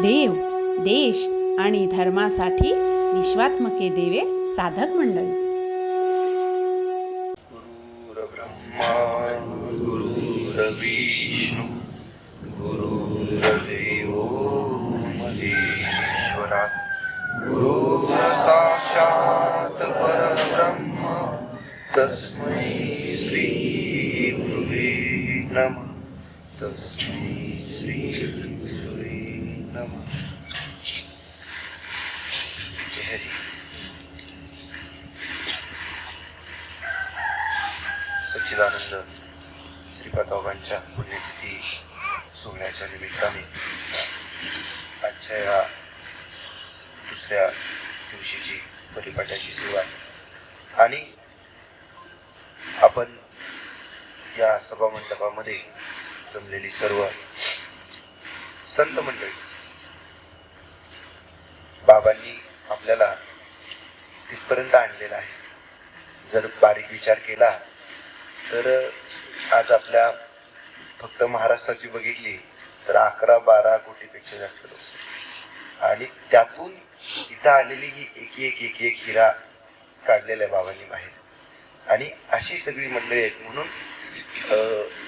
देव, देश आणि धर्मासाठी विश्वात्मके देवे साधक मंडळी. गुरुर्ब्रह्मा गुरुर्विष्णू गुरुर्देवो महेश्वरा गुरु साक्षात् परब्रह्म तस्मै श्री गुरुवे नमः. तस्मै श्री गुरुवे नमः. जय हरी. सच्चिदानंद श्रीपादोबांच्या पुण्यतिथी सोहळ्याच्या निमित्ताने आजच्या या दुसऱ्या दिवशीची परिपाठाची सुरुवात आणि आपण या सभा मंडपामध्ये जमलेली सर्व संत मंडळीच बाबांनी आपल्याला तिथपर्यंत आणलेला आहे. जर बारीक विचार केला तर आज आपल्या फक्त महाराष्ट्राची बघितली तर 11-12 कोटीपेक्षा जास्त लोक आणि त्यातून इथं आलेली ही एक हिरा काढलेल्या बाबांनी बाहेर आणि अशी सगळी मंडळी आहेत. म्हणून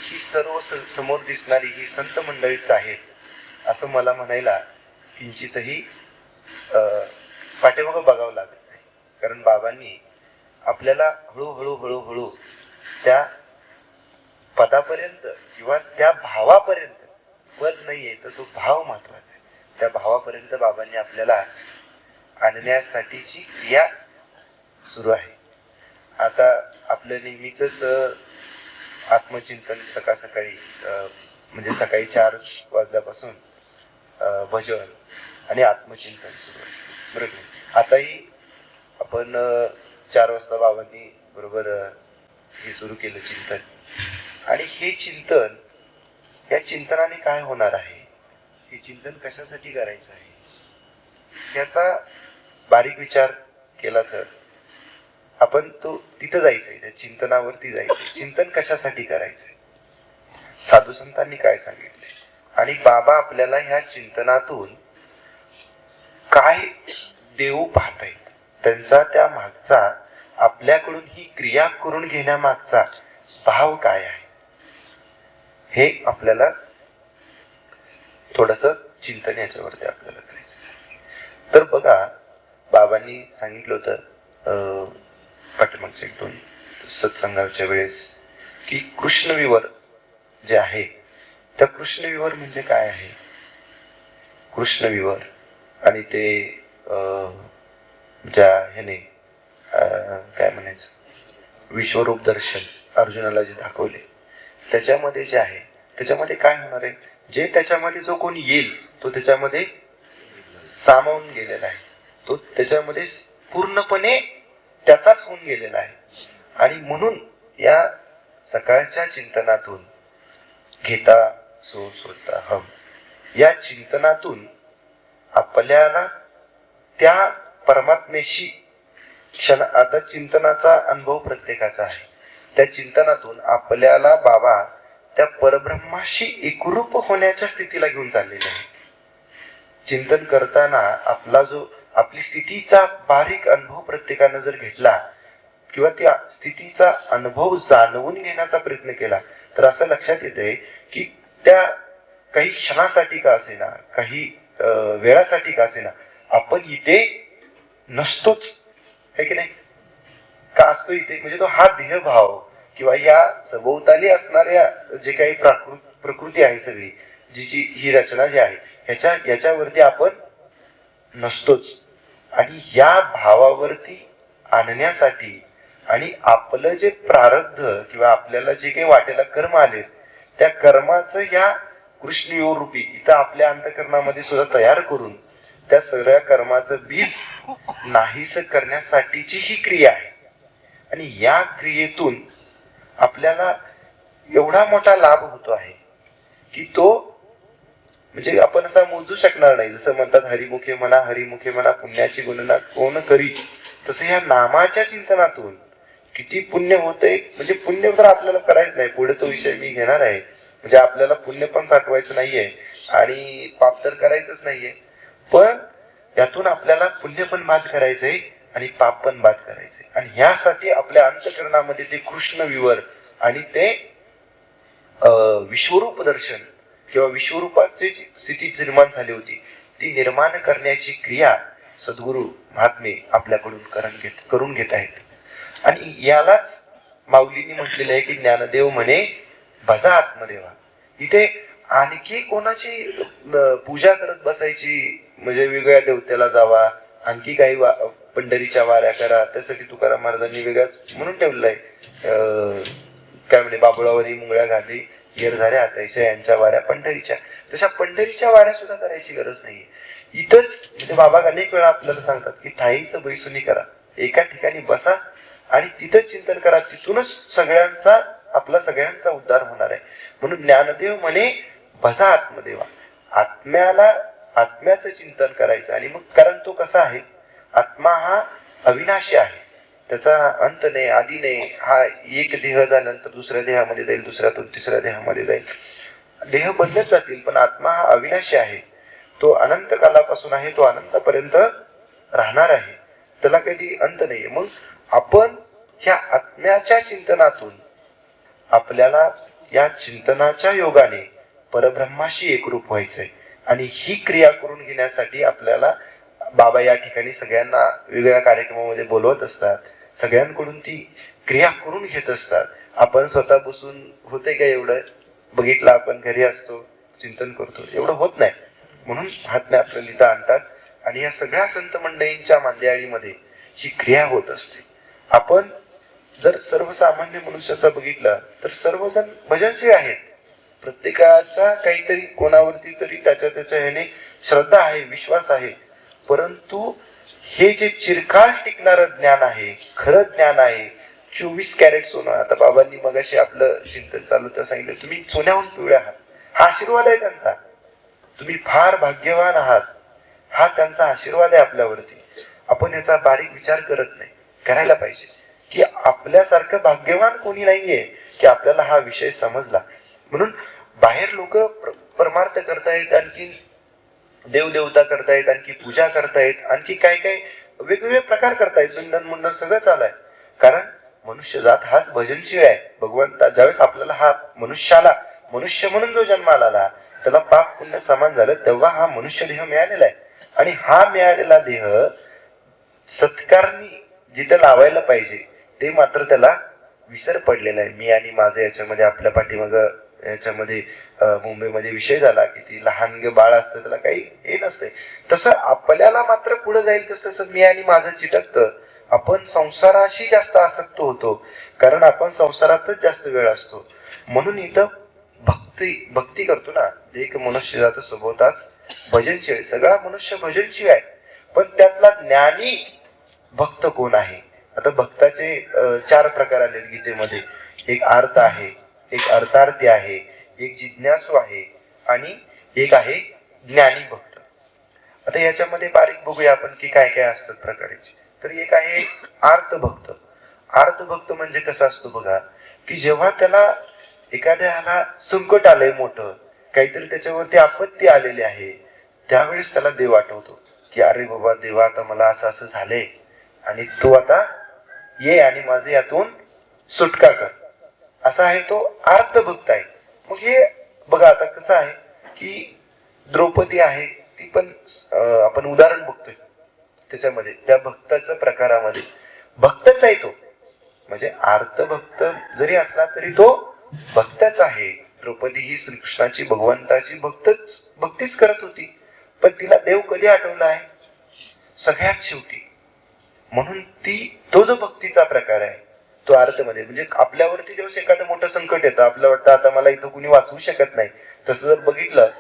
ही सर्व समोर दिसणारी ही संत मंडळीच आहेत असं मला म्हणायला किंचितही पाठीमागं बघावं लागत नाही. कारण बाबांनी आपल्याला हळूहळू त्या पदापर्यंत किंवा त्या भावापर्यंत, पद नाहीये तर तो भाव महत्वाचा आहे, त्या भावापर्यंत बाबांनी आपल्याला आणण्यासाठीची क्रिया सुरू आहे. आता आपलं नेहमीच आत्मचिंतन सकाळी म्हणजे सकाळी 4 वाजल्यापासून भजन आणि आत्मचिंतन सुरू असतं, बरोबर नाही. आताही आपण 4 वाजता बाबांनी बरोबर हे सुरू केलं चिंतन. आणि हे चिंतन, या चिंतनाने काय होणार आहे, हे चिंतन कशासाठी करायचं आहे याचा बारीक विचार केला तर आपण तो तिथं जायचंय, त्या चिंतनावरती जायचंय. चिंतन कशासाठी करायचंय, साधू संतांनी काय सांगितलंय आणि बाबा आपल्याला ह्या चिंतनातून काय देऊ पाहतायत, त्यांचा त्या मागचा आपल्याकडून ही क्रिया करून घेण्यामागचा भाव काय आहे हे आपल्याला थोडस चिंतन याच्यावरती आपल्याला करायचं. तर बघा, बाबांनी सांगितलं होतं पाठीमागच्या 1-2 सत्संगाच्या वेळेस की कृष्णविवर जे आहे, त्या कृष्णविवर म्हणजे काय आहे. कृष्णविवर आणि ते ज्या ह्याने काय म्हणायचं विश्वरूप दर्शन अर्जुनाला जे दाखवले, त्याच्यामध्ये जे आहे त्याच्यामध्ये काय होणार आहे, जे त्याच्यामध्ये जो कोणी येईल तो त्याच्यामध्ये सामावून गेलेला आहे, तो त्याच्यामध्ये पूर्णपणे त्याचाच होऊन गेलेला आहे. आणि म्हणून या सकाळच्या चिंतनातून घेता सो सोडता हम, या चिंतनातून आपल्याला त्या परमात्मेशी आता चिंतनाचा अनुभव प्रत्येकाचा आहे. त्या चिंतनातून आपल्याला बाबा त्या परब्रह्माशी एकरूप होण्याच्या स्थितीला घेऊन चाललेले आहे. चिंतन करताना आपली स्थितीचा बारीक अनुभव प्रत्येकानं जर घेतला किंवा त्या स्थितीचा अनुभव जाणवून घेण्याचा प्रयत्न केला तर असं लक्षात येतंय की त्या काही क्षणासाठी का असेना, काही वेळासाठी का असेना, आपण इथे नसतोच, है की नाही. का असतो इथे, म्हणजे तो हा देहभाव किंवा या सभोवताली असणाऱ्या जे काही प्रकृती आहे सगळी, जिची ही रचना जी आहे याच्यावरती आपण नसतोच. आणि या भावावरती आणण्यासाठी आणि आपलं जे प्रारब्ध किंवा आपल्याला जे काही वाटेला कर्म आले त्या कर्माचं या कृष्णयोग रूपी इथं आपल्या अंतःकरणामध्ये सुद्धा तयार करून त्या सगळ्या कर्माचं बीज नाहीस करण्यासाठीची ही क्रिया आहे. आणि या क्रियेतून आपल्याला एवढा मोठा लाभ होतो आहे की तो म्हणजे आपण असा मोजू शकणार नाही. जसं म्हणतात हरिमुखे म्हणा पुण्याची गणना कोण करी, तसं या नामाच्या चिंतनातून किती पुण्य होतंय. म्हणजे पुण्य तर आपल्याला करायचं नाही, पुढे तो विषय मी घेणार आहे. म्हणजे आपल्याला पुण्य पण साठवायचं नाहीये, आणि पाप तर करायचंच नाहीये, पण यातून आपल्याला पुण्य पण बाद करायचंय आणि पाप पण बाद करायचंय. आणि ह्यासाठी आपल्या अंतःकरणामध्ये ते कृष्ण विवर आणि ते विश्वरूप दर्शन किंवा विश्वरूपाची स्थिती निर्माण झाली होती, ती निर्माण करण्याची क्रिया सद्गुरु महात्मे आपल्याकडून करून घेत आहेत. आणि यालाच माऊलींनी म्हटलेलं आहे की ज्ञानदेव म्हणे भजा आत्मदेवा. इथे आणखी कोणाची पूजा करत बसायची, म्हणजे वेगळ्या देवतेला जावा, आणखी काही पंढरीच्या वाऱ्या करा, त्यासाठी तुकाराम महाराजांनी वेगळाच म्हणून ठेवलेलं आहे. काय म्हणे, बाबुळावरी मुंगळ्या घाली येर झाल्या हातायच्या, यांच्या वाऱ्या पंढरीच्या. तशा पंढरीच्या वाऱ्या सुद्धा करायची गरज नाहीये. इथंच म्हणजे बाबा अनेक वेळा आपल्याला सांगतात की ठाईचं बैसुनी करा, एका ठिकाणी बसा आणि तिथं चिंतन करा, तिथूनच आपला सगळ्यांचा उद्धार होणार आहे. म्हणून ज्ञानदेव म्हणे भजा आत्मदेवा, आत्म्याचं चिंतन करायचं. आणि मग कारण तो कसा आहे, आत्मा हा अविनाशी आहे, त्याचा अंत नाही, आधी नाही. हा एक देह झाल्यानंतर दुसऱ्या देहामध्ये जाईल, दुसऱ्यातून तिसऱ्या देहामध्ये जाईल, देह बदलत जातील, पण आत्मा हा अविनाशी आहे. तो अनंत कालापासून आहे, तो अनंतापर्यंत राहणार आहे, त्याला कधी अंत नाहीये. मग आपण ह्या आत्म्याच्या चिंतनातून आपल्याला या चिंतनाच्या योगाने परब्रह्माशी एकरूप व्हायचंय. आणि ही क्रिया करून घेण्यासाठी आपल्याला बाबा या ठिकाणी सगळ्यांना वेगवेगळ्या कार्यक्रमामध्ये बोलवत असतात, सगळ्यांकडून ती क्रिया करून घेत असतात. आपण स्वतः बसून होते का एवढं, बघितलं आपण घरी असतो चिंतन करतो, एवढं होत नाही. म्हणून महात्मे आपल्याला इथं आणतात आणि या सगळ्या संत मंडळींच्या मांदियाळीमध्ये ही क्रिया होत असते. आपण जर सर्वसामान्य मनुष्याचा बघितला तर सर्वजण भजनशील आहेत, प्रत्येकाचा काहीतरी कोणावरती तरी त्याच्या ह्याने श्रद्धा आहे, विश्वास आहे. परंतु हे जे चिरकाल टिकणारं ज्ञान आहे, खरं ज्ञान आहे, 24 कॅरेट सोनं. आता बाबांनी मगाशी आपलं चिंतन चालू तर सांगितलं, तुम्ही सोन्याहून पिवळे आहात, हा आशीर्वाद आहे त्यांचा. तुम्ही फार भाग्यवान आहात, हा त्यांचा आशीर्वाद आहे आपल्यावरती. आपण याचा बारीक विचार करत नाही, करायला पाहिजे की आपल्यासारखं भाग्यवान कोणी नाहीये की आपल्याला हा विषय समजला. म्हणून बाहेर लोक परमार्थ करतायत, आणखी देवदेवता करतायत, आणखी पूजा करतायत, आणखी काय काय वेगवेगळे प्रकार करतायत, दंडन मुंडन सगळं चालू आहे. कारण मनुष्य जात हाच भजनशील आहे. भगवंता ज्यावेळेस आपल्याला हा मनुष्य म्हणून जो जन्माला आला, त्याला पाप पुण्य समान झालं, तेव्हा हा मनुष्य देह मिळालेला आहे. आणि हा मिळालेला देह सत्कारणी जिथे लावायला पाहिजे ते मात्र त्याला विसर पडलेला आहे. मी आणि माझं याच्यामध्ये आपल्या पाठीमाग याच्यामध्ये मुंबईमध्ये विषय झाला की ती लहान बाळ असतं, त्याला काही हे नसते. तसं आपल्याला मात्र पुढे जाईल तसं मी आणि माझं चिटकतं. आपण संसाराशी जास्त आसक्त होतो, कारण आपण संसारातच जास्त वेळ असतो. म्हणून इथं भक्ती करतो ना, एक मनुष्य जातो सोबतच भजनशील. सगळा मनुष्य भजनशील आहे, पण त्यातला ज्ञानी भक्त कोण आहे? आता भक्ताचे 4 प्रकार आले गीतेमध्ये. एक आर्त आहे, एक अर्थार्थी आहे, एक जिज्ञासू आहे आणि एक आहे ज्ञानी भक्त. आता याच्यामध्ये बारीक बघूया आपण की काय काय असतात प्रकाराचे. तर एक आहे आर्त भक्त. आर्त भक्त म्हणजे कसा असतो बघा, की जेव्हा त्याला एखाद्याला संकट आलंय मोठं, काहीतरी त्याच्यावरती आपत्ती आलेली आहे, त्यावेळेस त्याला देव आठवतो की अरे बाबा देवा, आता मला असं असं झालंय आणि तू आता ये आणि माझं यातून सुटका कर. असा आहे तो आर्त भक्त आहे. मग हे बघा आता कसं आहे की द्रौपदी आहे, ती पण आपण उदाहरण बघतोय त्याच्यामध्ये, त्या भक्ताच्या प्रकारामध्ये भक्तच आहे तो. म्हणजे आर्त भक्त जरी असला तरी तो भक्तच आहे. द्रौपदी ही श्रीकृष्णाची भगवंताची भक्तीच करत होती, पण तिला देव कधी आठवला आहे? सगळ्यात शेवटी. म्हणून तो जो भक्तीचा प्रकार आहे तो आर्तमध्ये. म्हणजे आपल्यावरती जेव्हा एखादं मोठं संकट येतं, आपल्याला वाटतं आता मला इथं कुणी वाचवू शकत नाही, तसं जर बघितलं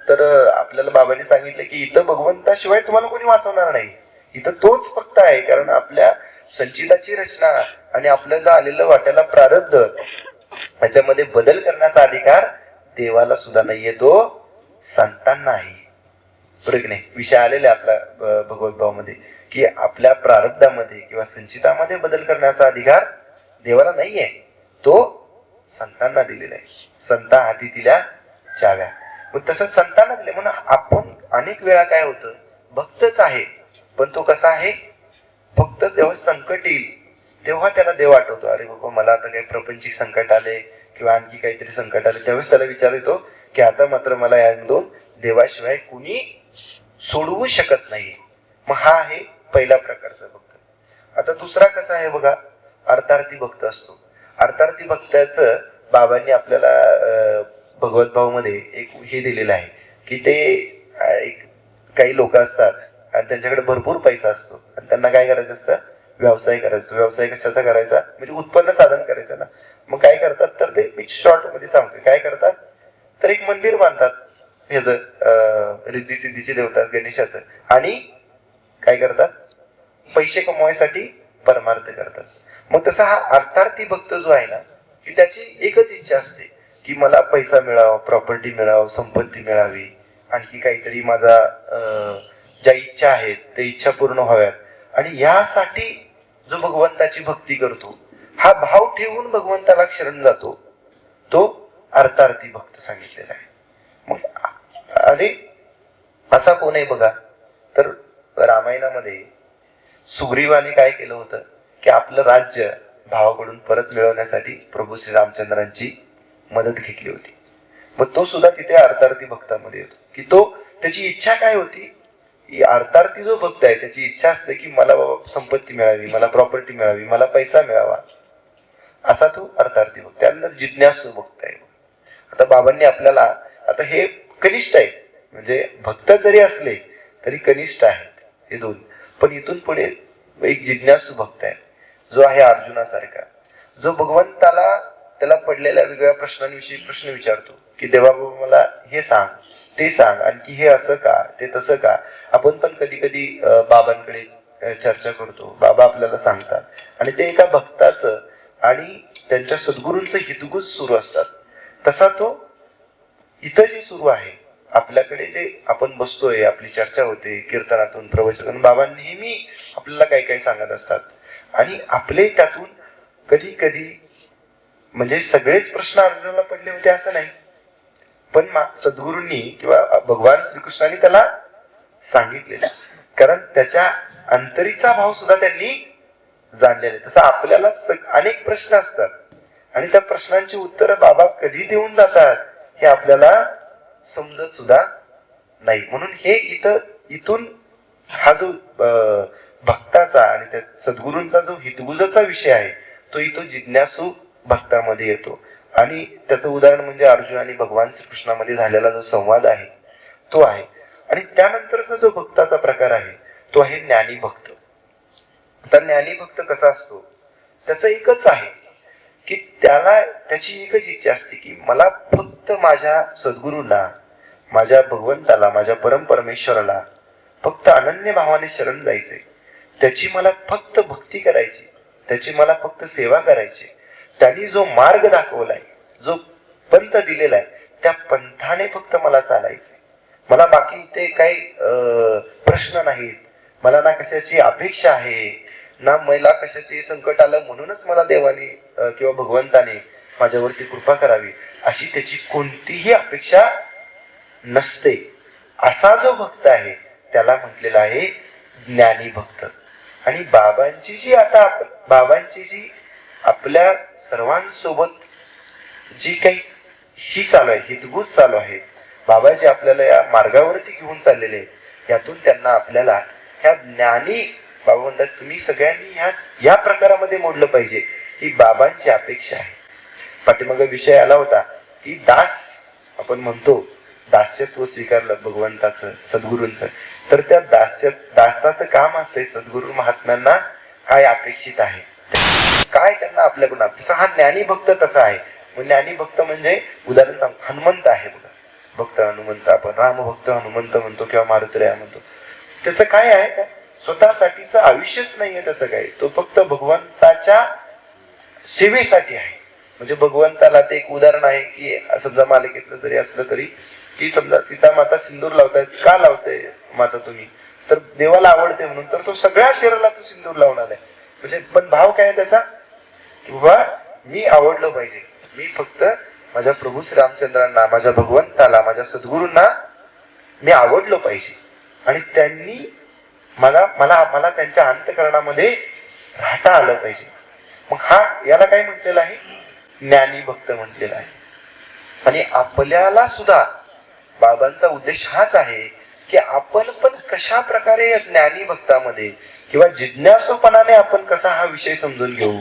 तर आपल्याला बाबांनी सांगितलं की इथं भगवंताशिवाय तुम्हाला कोणी वाचवणार नाही, इथं तोच फक्त आहे. कारण आपल्या संचिताची रचना आणि आपल्याला आलेलं वाट्याला प्रारब्ध, त्याच्यामध्ये बदल करण्याचा अधिकार देवाला सुद्धा नाहीये, तो संतांना आहे. बरोबर की नाही? विषय आलेला आपला भगवत भावामध्ये की आपल्या प्रारब्धामध्ये किंवा संचितामध्ये बदल करण्याचा अधिकार देवाला नाहीये, तो संतांना दिलेला आहे. संता हाती दिल्या चाव्या. मग तसं संतांना दिले. म्हणून आपण अनेक वेळा काय होतं, भक्तच आहे पण तो कसा आहे, फक्त जेव्हा संकट येईल तेव्हा त्याला देव आठवतो. अरे बाबा मला आता काही प्रपंचिक संकट आले किंवा आणखी काहीतरी संकट आले, त्यावेळेस त्याला विचार येतो की आता मात्र मला यामधून देवाशिवाय कुणी सोडवू शकत नाही. मग हा आहे पहिला प्रकारचा भक्त. आता दुसरा कसा आहे बघा, अर्थार्थी भक्त असतो. अर्थार्थी भक्ताचं बाबांनी आपल्याला भगवत भाव मध्ये एक हे दिलेलं आहे की ते एक काही लोक असतात आणि त्यांच्याकडे भरपूर पैसा असतो आणि त्यांना काय करायचं असतं, व्यवसाय करायचा. व्यवसाय कशाचा करायचा, म्हणजे उत्पन्न साधन करायचं ना. मग काय करतात, तर ते मी शॉर्ट मध्ये सांगतो काय करतात, तर एक मंदिर बांधतात ह्याचं रिद्धी सिद्धीची देवता गणेशाचं, आणि काय करतात, पैसे कमवायसाठी परमार्थ करतात. मग तसा हा अर्थार्थी भक्त जो आहे ना, की त्याची एकच इच्छा असते की मला पैसा मिळावा, प्रॉपर्टी मिळावं, संपत्ती मिळावी, आणखी काहीतरी माझा ज्या इच्छा आहेत त्या इच्छा पूर्ण व्हाव्यात. आणि यासाठी जो भगवंताची भक्ती करतो, हा भाव ठेवून भगवंताला शरण जातो, तो अर्थार्थी भक्त सांगितलेला आहे. मग अरे असा कोण आहे बघा, तर रामायणामध्ये सुग्रीवाने काय केलं होतं की आपलं राज्य भावाकडून परत मिळवण्यासाठी प्रभू श्री रामचंद्रांची मदत घेतली होती. मग तो सुद्धा तिथे अर्थार्थी भक्तामध्ये येतो की तो त्याची इच्छा काय होती, अर्थार्थी जो भक्त आहे त्याची इच्छा असते की मला संपत्ती मिळावी, मला प्रॉपर्टी मिळावी, मला पैसा मिळावा. असा तो अर्थार्थी भक्त. त्यानंतर जिज्ञासू भक्त आहे. आता बाबांनी आपल्याला, आता हे कनिष्ठ आहे, म्हणजे भक्त जरी असले तरी कनिष्ठ आहेत हे दोन, पण इथून पुढे एक जिज्ञासू भक्त आहे जो आहे अर्जुनासारखा, जो भगवंताला त्याला पडलेल्या वेगवेगळ्या प्रश्नांविषयी प्रश्न विचारतो की देवा बाबा मला हे सांग, ते सांग, आणखी हे असं का, ते तसं का. आपण पण कधी कधी बाबांकडे चर्चा करतो, बाबा आपल्याला सांगतात, आणि ते एका भक्ताचं आणि त्यांच्या सद्गुरूंचं हितगुज सुरू असतात. तसा तो इथं जे सुरू आहे आपल्याकडे, जे आपण बसतोय, आपली चर्चा होते कीर्तनातून, प्रवचनातून, बाबा नेहमी आपल्याला काही काही सांगत असतात. आणि आपले त्यातून कधी कधी, म्हणजे सगळेच प्रश्न अर्जुनाला पडले होते असं नाही, पण सद्गुरूंनी किंवा भगवान श्रीकृष्णाने त्याला सांगितलेला, कारण त्याच्या अंतरीचा भाव सुद्धा त्यांनी जाणलेला. तसं आपल्याला अनेक प्रश्न असतात आणि त्या प्रश्नांची उत्तरं बाबा कधी देऊन जातात हे आपल्याला समजत सुद्धा नाही. म्हणून हे इथून हा जो भक्ताचा आणि त्या सद्गुरूंचा जो हितगुजाचा विषय आहे तो इथं जिज्ञासू भक्तामध्ये येतो. आणि त्याचं उदाहरण म्हणजे अर्जुन आणि भगवान श्रीकृष्णामध्ये झालेला जो संवाद आहे तो आहे. आणि त्यानंतरचा जो भक्ताचा प्रकार आहे तो आहे ज्ञानी भक्त. तर ज्ञानी भक्त कसा असतो, त्याचं एकच आहे की त्याला त्याची एकच इच्छा असते की मला फक्त माझ्या सद्गुरूला, माझ्या भगवंताला, माझ्या परमपरमेश्वराला फक्त अनन्य भावाने शरण जायचे, त्याची मला फक्त भक्ती करायची, त्याची मला फक्त सेवा करायची. त्यांनी जो मार्ग दाखवलाय, जो पंथ दिलेला आहे, त्या पंथाने फक्त मला चालायचे. मला बाकी ते काही प्रश्न नाहीत, मला ना कशाची अपेक्षा आहे, ना मला कशाचे संकट आलं म्हणूनच मला देवाने किंवा भगवंताने माझ्यावरती कृपा करावी अशी त्याची कोणतीही अपेक्षा नसते. असा जो भक्त आहे त्याला म्हटलेला आहे ज्ञानी भक्त. आणि बाबांची जी आपल्या सर्वांसोबत जी काही ही चालू आहे, हितगुज चालू आहे, बाबा जे आपल्याला या मार्गावरती घेऊन चाललेले आहेत, यातून त्यांना आपल्याला ह्या ज्ञानी, बाबा म्हणतात तुम्ही सगळ्यांनी या प्रकारामध्ये मोडलं पाहिजे, ही बाबांची अपेक्षा आहे. पाठीमागे विषय आला होता की दास, आपण म्हणतो दास्यत्व स्वीकारलं भगवंताचं, सद्गुरूंचं, तर त्या दासाचं काम असतंय सद्गुरू महात्म्यांना काय अपेक्षित आहे, काय त्यांना आपल्याकडून. तसा हा ज्ञानी भक्त तसा आहे. ज्ञानी भक्त म्हणजे उदाहरण सांग, हनुमंत आहे बघा, भक्त हनुमंत, आपण रामभक्त हनुमंत म्हणतो किंवा मारुतीराया म्हणतो. त्याचं काय आहे का, स्वतःसाठीचं आयुष्यच नाहीये त्याचं काही, तो फक्त भगवंताच्या सेवेसाठी आहे. म्हणजे भगवंताला ते एक उदाहरण आहे की समजा मालिकेतलं जरी असलं तरी, की समजा सीता माता सिंदूर लावतायत, का लावते माता तुम्ही, तर देवाला आवडते म्हणून, तर तो सगळ्या शरीराला तो सिंदूर लावून आलाय. म्हणजे पण भाव काय त्याचा की बाबा मी आवडलं पाहिजे, मी फक्त माझ्या प्रभू श्रीरामचंद्रांना, माझ्या भगवंताला, माझ्या सद्गुरूंना मी आवडलो पाहिजे आणि त्यांनी मला मला मला त्यांच्या अंतःकरणामध्ये राहता आलं पाहिजे. मग याला काय म्हटलेलं आहे? ज्ञानी भक्त म्हटलेला आहे. आणि आपल्याला सुद्धा बाबांचा उद्देश हाच आहे की आपण पण कशा प्रकारे या ज्ञानी भक्तामध्ये किंवा जिज्ञासूपणाने आपण कसा हा विषय समजून घेऊ,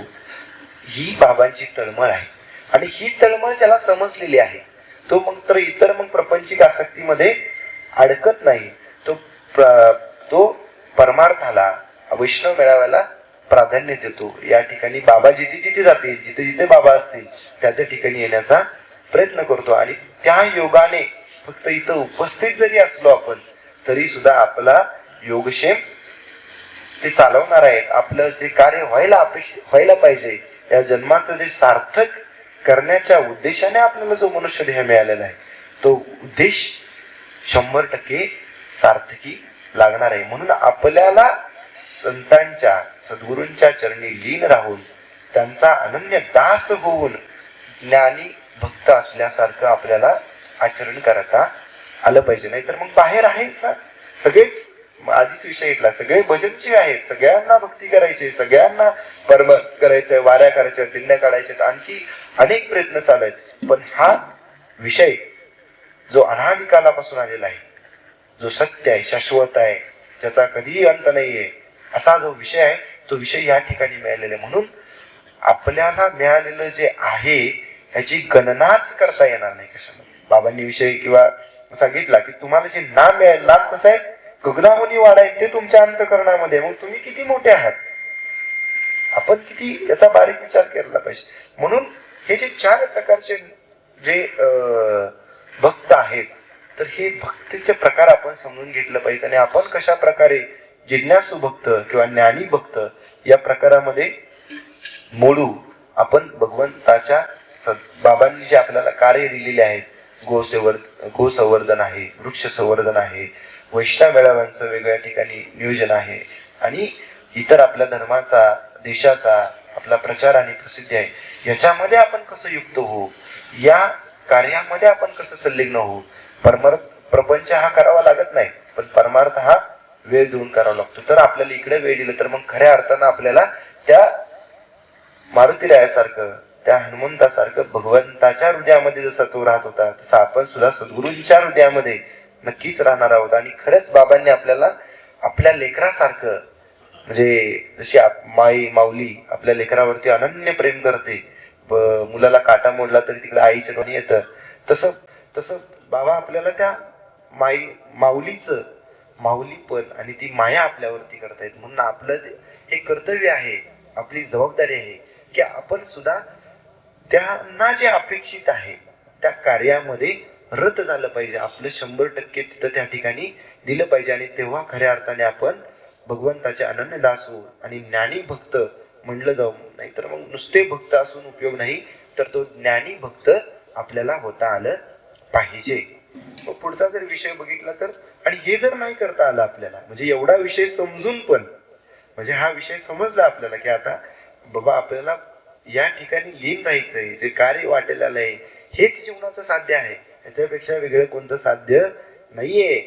ही बाबांची तळमळ आहे. आणि ही तळमळ ज्याला समजलेली आहे तो मग तर इतर मग प्रपंचिक आसक्तीमध्ये अडकत नाही. तो परमार्थाला, वैष्णव मेळाव्याला प्राधान्य देतो. या ठिकाणी बाबा जिथे जिथे जातील, जिथे जिथे बाबा असतील त्या त्या ठिकाणी येण्याचा प्रयत्न करतो. आणि त्या योगाने फक्त इथं उपस्थित जरी असलो आपण तरी सुद्धा आपला योगक्षेम ते चालवणार आहे. आपलं जे कार्य व्हायला पाहिजे, या जन्माचं जे सार्थक करण्याच्या उद्देशाने आपल्याला जो मनुष्य देह मिळालेला आहे तो उद्देश 100% सार्थकी लागणार आहे. म्हणून आपल्याला संतांच्या, सद्गुरूंच्या चरणी लीन राहून त्यांचा अनन्य दास होऊन ज्ञानी भक्त असल्यासारखं आपल्याला आचरण करता आलं पाहिजे. नाहीतर मग बाहेर आहेच ना, सगळेच आधीच विषय घेतला, सगळे भजनची आहेत, सगळ्यांना भक्ती करायची, सगळ्यांना परम करायचंय, वाऱ्या करायच्या, दिंड्या काढायच्या, आणखी अनेक प्रयत्न चालू आहेत. पण हा विषय जो अनादी कालापासून आलेला आहे, जो सत्य आहे, शाश्वत आहे, त्याचा कधीही अंत नाहीये, असा जो विषय आहे तो विषय या ठिकाणी मिळालेला आहे. म्हणून आपल्याला मिळालेलं जे आहे याची गणनाच करता येणार नाही कशामध्ये. बाबांनी विषय किंवा सांगितला की तुम्हाला जे नाम मिळेल, नाम कसं आहे, गगनाहून वाढ आहे, ते तुमच्या अंतःकरणामध्ये. मग तुम्ही किती मोठे आहात, आपण किती याचा बारीक विचार केला पाहिजे. म्हणून हे जे 4 प्रकारचे जे भक्त आहेत, तर हे भक्तीचे प्रकार आपण समजून घेतलं पाहिजे. आणि आपण कशा प्रकारे जिज्ञासू भक्त किंवा ज्ञानी भक्त या प्रकारामध्ये मोडू, आपण भगवंताच्या बाबांनी जे आपल्याला कार्य दिलेले आहेत, गोसंवर्धन आहे, वृक्ष संवर्धन आहे, वैष्णव मेळाव्यांचं वेगळ्या ठिकाणी नियोजन आहे, आणि इतर आपल्या धर्माचा, देशाचा आपला प्रचार आणि प्रसिद्धी आहे, याच्यामध्ये आपण कसं युक्त होऊ, या कार्यामध्ये आपण कसं संलग्न होऊ. प्रपंच हा करावा लागत नाही, पण परमार्थ हा वेळ देऊन करावा लागतो. तर आपल्याला इकडे वेळ दिला तर मग खऱ्या अर्थानं आपल्याला त्या मारुतीरायासारखं, त्या हनुमंतासारखं भगवंताच्या हृदयामध्ये जसा तो राहत होता तसा आपण सुद्धा सद्गुरूंच्या हृदयामध्ये नक्कीच राहणार आहोत. आणि खरंच बाबांनी आपल्याला आपल्या लेकरासारखं, म्हणजे जशी माऊली आपल्या लेकरावरती अनन्य प्रेम करते, मुलाला काटा मोडला तरी तिकडे आईच्या डोळ्यात येतं, तसं बाबा आपल्याला त्या माऊलीपण आणि ती माया आपल्यावरती करतायत. म्हणून आपलं हे कर्तव्य आहे, आपली जबाबदारी आहे की आपण सुद्धा त्यांना जे अपेक्षित आहे त्या कार्यामध्ये रत झालं पाहिजे. आपलं 100% तिथं त्या ठिकाणी दिलं पाहिजे. आणि तेव्हा खऱ्या अर्थाने आपण भगवंताचे अनन्य दास होऊ आणि ज्ञानी भक्त म्हणलं जाऊ. नाहीतर मग नुसते भक्त असून उपयोग नाही, तर तो ज्ञानी भक्त आपल्याला होता आलं पाहिजे. मग पुढचा जर विषय बघितला तर, आणि हे जर नाही करता आलं आपल्याला, म्हणजे एवढा विषय समजून पण, म्हणजे हा विषय समजला आपल्याला की आता बाबा आपल्याला या ठिकाणी लीन राहायचंय, जे कार्य वाटेल आलंय हेच जीवनाचं साध्य आहे, याच्यापेक्षा वेगळं कोणतं साध्य नाहीये.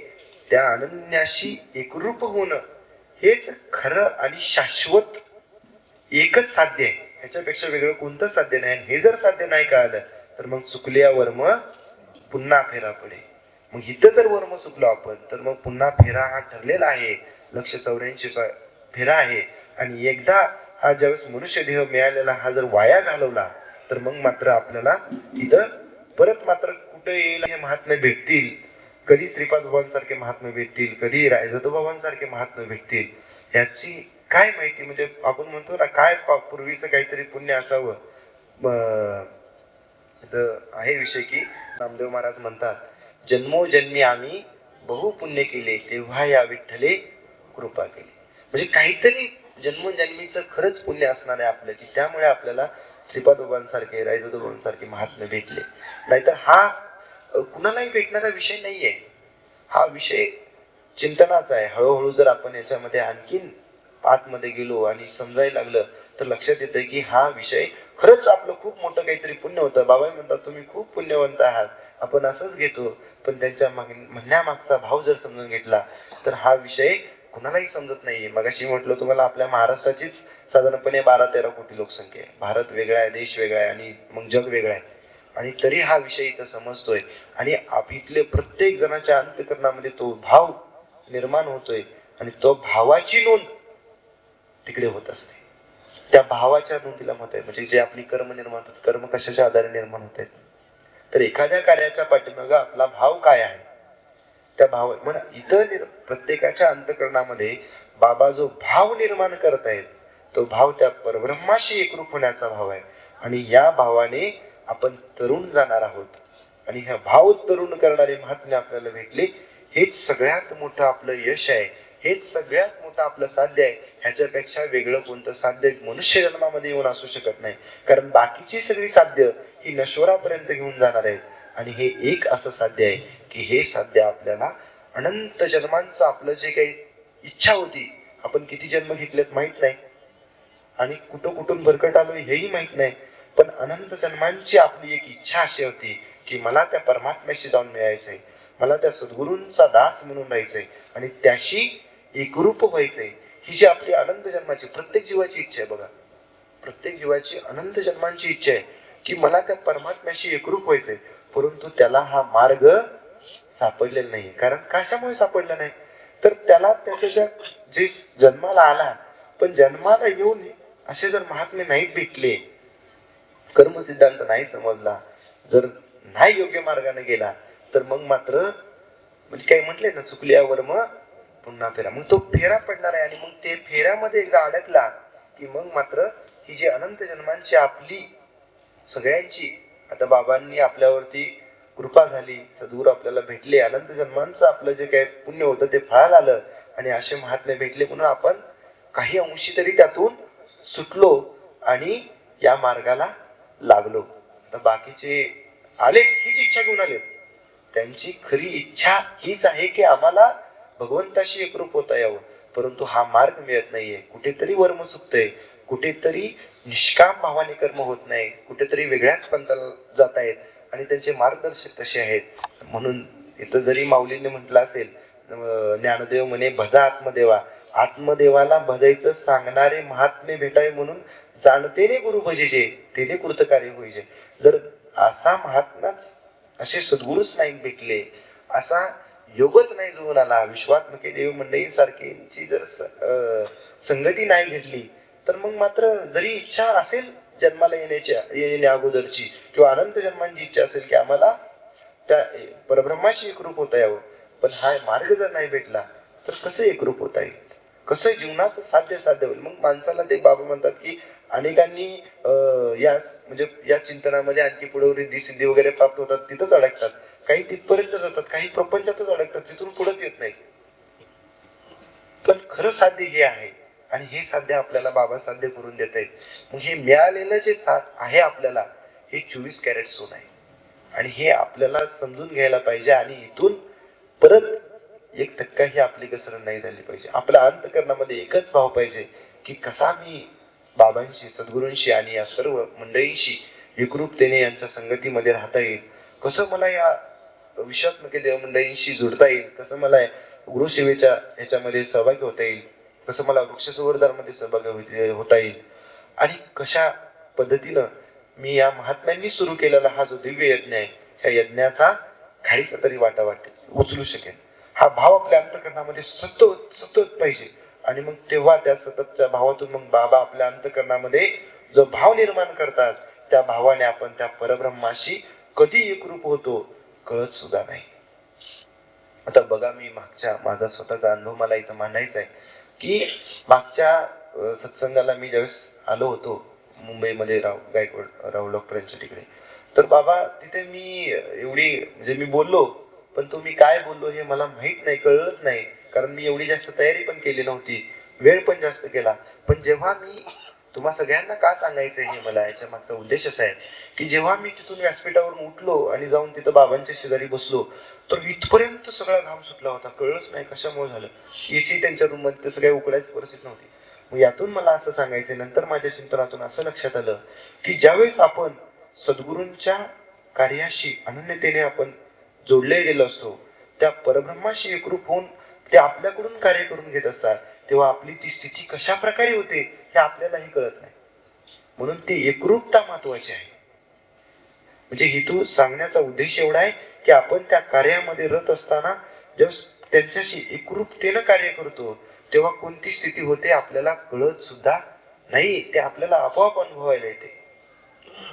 त्या अनन्याशी एकरूप होणं हेच खरं आणि शाश्वत एकच साध्य आहे, ह्याच्यापेक्षा वेगळं कोणतं साध्य नाही. हे जर साध्य नाही कळालं तर मग चुकल्या वर्म पुन्हा फेरा पडे. मग इथं जर वर्म चुकलो आपण तर मग पुन्हा फेरा हा ठरलेला आहे, 184 फेरा आहे. आणि एकदा हा ज्यावेळेस मनुष्य देह मिळालेला हा जर वाया घालवला तर मग मात्र आपल्याला इथं परत मात्र कुठे येईल हे महात्मे भेटतील. कधी श्रीपाद बाबांसारखे महात्मे भेटतील, कधी रायजादूबाबांसारखे महात्मे भेटतील, याची काय माहिती. म्हणजे आपण म्हणतो ना, काय पूर्वीचं काहीतरी पुण्य असावं. आहे विषय की नामदेव महाराज म्हणतात, जन्मोजन्मी आम्ही बहु पुण्य केले, तेव्हा या विठ्ठले कृपा केली. म्हणजे काहीतरी जन्मोजन्मीचं खरंच पुण्य असणार आहे आपलं, की त्यामुळे आपल्याला श्रीपाद बाबांसारखे, रायजादूबाबांसारखे महात्मे भेटले. नाहीतर हा कुणालाही भेटणारा विषय नाहीये. हा विषय चिंतनाचा आहे. हळूहळू जर आपण याच्यामध्ये आणखीन आतमध्ये गेलो आणि समजायला लागलं तर लक्षात येतं की हा विषय खरंच आपलं खूप मोठं काहीतरी पुण्य होतं. बाबा म्हणतात तुम्ही खूप पुण्यवंत आहात, आपण असंच घेतो. पण त्यांच्या म्हणण्यामागचा भाव जर समजून घेतला तर हा विषय कुणालाही समजत नाहीये. मगाशी म्हटलं तुम्हाला आपल्या महाराष्ट्राचीच साधारणपणे 12-13 कोटी लोकसंख्या आहे. भारत वेगळा आहे, देश वेगळा आहे आणि मग जग वेगळं आहे. आणि तरी हा विषय इथं समजतोय आणि इथले प्रत्येक जणाच्या अंतःकरणामध्ये तो भाव निर्माण होतोय आणि तो भावाची नोंद तिकडे होत असते. त्या भावाच्या नोंदीला मत आहे. म्हणजे जे आपली कर्म निर्माण होतात, कर्म कशाच्या आधारे निर्माण होत आहेत, तर एखाद्या कार्याच्या पाठीमागे आपला भाव काय आहे त्या भाव म्हणा इथं प्रत्येकाच्या अंतःकरणामध्ये बाबा जो भाव निर्माण करत आहेत तो भाव त्या परब्रह्माशी एकरूप होण्याचा भाव आहे. आणि या भावाने आपण तरुण जाणार आहोत आणि ह्या भाव तरुण करणारे महात्म्य आपल्याला भेटले. हेच सगळ्यात मोठं आपलं यश आहे, हेच सगळ्यात मोठं आपलं साध्य आहे. ह्याच्यापेक्षा वेगळं कोणतं साध्य मनुष्य जन्मामध्ये येऊन असू शकत नाही. कारण बाकीची सगळी साध्य ही नश्वरापर्यंत घेऊन जाणार आहेत आणि हे एक असं साध्य आहे की हे साध्य आपल्याला अनंत जन्मांचं आपलं जे काही इच्छा होती, आपण किती जन्म घेतलेत माहित नाही आणि कुठून भरकट आलो हेही माहित नाही, पण अनंत जन्मांची आपली एक इच्छा अशी होती की मला त्या परमात्म्याशी जाऊन मिळायचंय, मला त्या सद्गुरूंचा दास म्हणून राहायचंय आणि त्याशी एकरूप व्हायचंय. ही जी आपली अनंत जन्माची प्रत्येक जीवाची इच्छा आहे बघा, प्रत्येक जीवाची अनंत जन्मांची इच्छा आहे की मला त्या परमात्म्याशी एकरूप व्हायचंय. परंतु त्याला हा मार्ग सापडलेला नाही. कारण कशामुळे सापडला नाही, तर त्याला त्याच्या जे जन्माला आला पण जन्माला येऊन असे जर महात्मे नाही भेटले, कर्म सिद्धांत नाही समजला, जर नाही योग्य मार्गाने गेला तर मग मात्र म्हणजे काही म्हटले ना, चुकल्यावर मग पुन्हा फेरा, मग तो फेरा पडणार आहे. आणि मग ते फेऱ्यामध्ये एकदा अडकला की मग मात्र ही जी अनंत जन्मांची आपली सगळ्यांची आता बाबांनी आपल्यावरती कृपा झाली, सद्गुरू आपल्याला भेटले, अनंत जन्मांचं आपलं जे काही पुण्य होतं ते फळाला आलं आणि असे महात्मे भेटले म्हणून आपण काही अंशी तरी त्यातून सुटलो आणि या मार्गाला लागलो. तर बाकीचे आलेत हीच इच्छा घेऊन आलेत, त्यांची खरी इच्छा हीच आहे की आम्हाला भगवंताशी एकरूप होता यावं, परंतु हा मार्ग मिळत नाहीये. कुठेतरी वर्म चुकतंय, कुठेतरी निष्काम भावाने कर्म होत नाही, कुठेतरी वेगळ्याच पंथाला जात आहेत आणि त्यांचे मार्गदर्शक तसे आहेत. म्हणून इथं जरी माऊलीने म्हटलं असेल, ज्ञानदेव म्हणे भजा आत्मदेवा, आत्मदेवाला भजायचं सांगणारे महात्मे भेटावे म्हणून जाणतेने गुरु भजेचे तेने कृतकार्य होईजे. जर असा महात्माच असे सद्गुरूच नाही भेटले, असा योगच नाही जुळून आला, विश्वात्मके देव मंडळी सारखीची जर संगती नाही भेटली तर मग मात्र जरी इच्छा असेल जन्माला येण्या अगोदरची किंवा अनंत जन्मांची इच्छा असेल की आम्हाला त्या परब्रह्माशी एकरूप होता यावं, पण हा मार्ग जर नाही भेटला तर कसं एकरूप होता येईल, कसं जीवनाचं साध्य होईल. मग माणसाला ते बाबा म्हणतात की अनेकांनी या म्हणजे या चिंतनामध्ये आणखी पुढे रिद्धी सिद्धी वगैरे प्राप्त होतात, तिथंच अडकतात, काही तिथपर्यंत जातात, काही प्रपंचातच अडकतात, तिथून पुढेच येत नाही. पण खरं साध्य हे आहे आणि हे साध्य आपल्याला बाबा साध्य करून देत आहेत. मग हे मिळालेलं जे साथ आहे आपल्याला हे 24 कॅरेट सोनं आहे आणि हे आपल्याला समजून घ्यायला पाहिजे आणि इथून परत 1% ही आपली घसरण नाही झाली पाहिजे. आपल्या अंतःकरणामध्ये एकच भाव पाहिजे की कसा मी बाबांशी, सद्गुरूंशी आणि या सर्व मंडळींशी एकरूपतेने यांच्या संगतीमध्ये राहता येईल, कसं मला या विश्वात्मके देव मंडळींशी जोडता येईल, कसं मला गुरुसेवेच्या ह्याच्यामध्ये सहभागी होता येईल, कसं मला वृक्ष संवर्धनामध्ये सहभागी होता येईल आणि कशा पद्धतीनं मी या महात्म्यांनी सुरू केलेला हा जो दिव्य यज्ञ आहे ह्या यज्ञाचा काहीच तरी वाटा उचलू शकेल. हा भाव आपल्या अंतःकरणामध्ये सतत सतत पाहिजे आणि मग तेव्हा त्या सततच्या भावातून मग बाबा आपल्या अंतःकरणामध्ये जो भाव निर्माण करतात त्या भावाने आपण त्या परब्रह्माशी कधी एकरूप होतो कळत सुद्धा नाही. आता बघा, मी मागच्या माझा स्वतःचा अनुभव मला इथं मांडायचा आहे की मागच्या सत्संगाला मी ज्यावेळेस आलो होतो मुंबईमध्ये राहुल डॉक्टरांच्या तिकडे, तर बाबा तिथे मी एवढी म्हणजे मी बोललो, पण तो मी काय बोललो हे मला माहित नाही, कळलंच नाही, कारण मी एवढी जास्त तयारी पण केली नव्हती, वेळ पण जास्त केला. पण जेव्हा मी तुम्हा सगळ्यांना का सांगायचंय हे मला याच्या मागचा उद्देश असा आहे की जेव्हा मी तिथून व्यासपीठावरून उठलो आणि जाऊन तिथं बाबांच्या शेजारी बसलो तर इथपर्यंत सगळा घाम सुटला होता, कळलंच नाही कशामुळे झालं. एसी त्यांच्या रूम मध्ये तसं काही उकडायची परिस्थिती नव्हती, मग यातून मला असं सांगायचं, नंतर माझ्या चिंतनातून असं लक्षात आलं की ज्यावेळेस आपण सद्गुरूंच्या कार्याशी अनन्यतेने आपण जोडले गेलो असतो, त्या परब्रह्माशी एकरूप होऊन ते आपल्याकडून कार्य करून घेत असतात, तेव्हा आपली ती स्थिती कशा प्रकारे होते हे आपल्यालाही कळत नाही. म्हणून ती एकरूपता महत्वाची आहे. म्हणजे इथून सांगण्याचा उद्देश एवढा आहे की आपण त्या कार्यामध्ये रत असताना जेव्हा त्यांच्याशी एकरूपतेनं कार्य करतो, तेव्हा कोणती स्थिती होते आपल्याला कळत सुद्धा नाही, ते आपल्याला आपोआप अनुभवायला येते.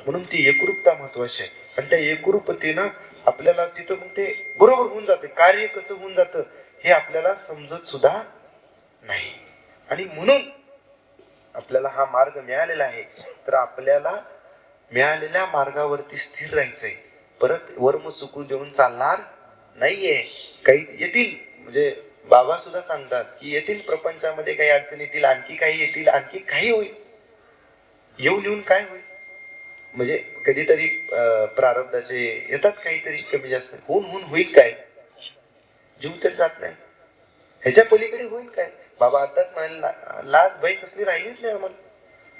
म्हणून ती एकरूपता महत्वाची आहे. आणि त्या एकरूपतेनं आपल्याला तिथं मग ते बरोबर होऊन जाते. कार्य कसं होऊन जातं हे आपल्याला समजत सुद्धा नाही. आणि म्हणून आपल्याला हा मार्ग मिळालेला आहे, तर आपल्याला मिळालेल्या मार्गावरती स्थिर राहायचंय. परत वर्म चुकू देऊन चालणार नाहीये. काही येतील, म्हणजे बाबा सुद्धा सांगतात की येतील प्रपंचामध्ये काही अडचणी येतील, आणखी काही येतील, आणखी काही होईल. येऊन येऊन काय होईल, म्हणजे कधीतरी प्रारब्धाचे येतात काहीतरी कमी जास्त, होऊन होऊन होईल काय, जीव तरी जात नाही. ह्याच्या पलीकडे होईल काय. बाबा आताच म्हणाले लाज भय कसली राहिलीच नाही आम्हाला,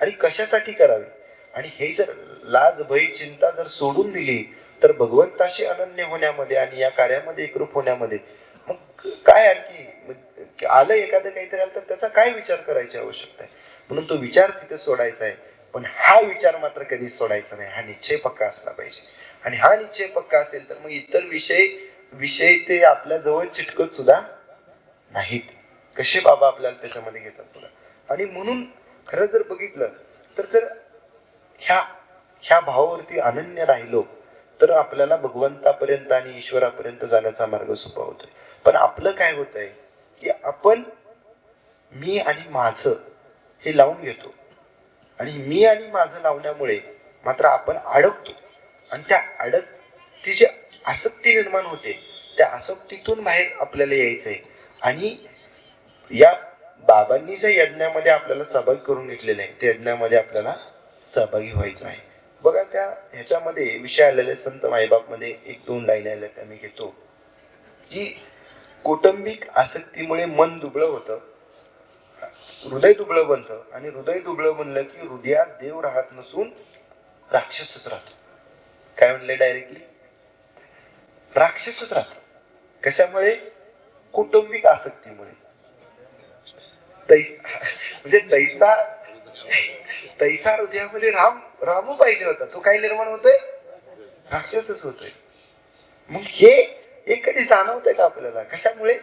आणि कशासाठी करावी. आणि हे जर लाज भय चिंता जर सोडून दिली तर भगवंताशी अनन्य होण्यामध्ये आणि या कार्यामध्ये एकरूप होण्यामध्ये मग काय आणखी आलं एखादं काहीतरी आलं तर त्याचा काय विचार करायची आवश्यकता आहे. म्हणून तो विचार तिथे सोडायचा आहे. पण हा विचार मात्र कधीच सोडायचा नाही. हा निश्चय पक्का असला पाहिजे. आणि हा निश्चय पक्का असेल तर मग इतर विषय ते आपल्या जवळ चिटकत सुद्धा नाहीत. कसे बाबा आपल्याला त्याच्यामध्ये घेतात बघा. आणि म्हणून खरं जर बघितलं तर जर ह्या भावावरती अनन्य राहिलो तर आपल्याला भगवंतापर्यंत आणि ईश्वरापर्यंत जाण्याचा मार्ग सोपा होतोय. पण आपलं काय होतंय की आपण मी आणि माझं हे लावून घेतो, आणि मी आणि माझं लावण्यामुळे मात्र आपण अडकतो. आणि त्या ती जी आसक्ती निर्माण होते, त्या आसक्तीतून बाहेर आपल्याला यायचंय. आणि या बाबांनी ज्या यज्ञामध्ये आपल्याला सहभागी करून घेतलेलं आहे, त्या यज्ञामध्ये आपल्याला सहभागी व्हायचं आहे. बघा त्या ह्याच्यामध्ये विषय आलेले संत माईबाप मध्ये 1-2 लाईन आल्या त्या मी घेतो की कौटुंबिक आसक्तीमुळे मन दुबळं होतं, हृदय दुबळं बनतं. आणि हृदय दुबळं बनलं की हृदयात देव राहत नसून राक्षसच राहतो. काय म्हणले डायरेक्टली, राक्षसच राहतो. कशामुळे, कौटुंबिक आसक्तीमुळे. म्हणजे तैसा हृदयामध्ये रामू पाहिजे होता, तो काय निर्माण होतोय, राक्षसच होतोय. मग हे कधी जाणवतंय का आपल्याला, कशामुळे,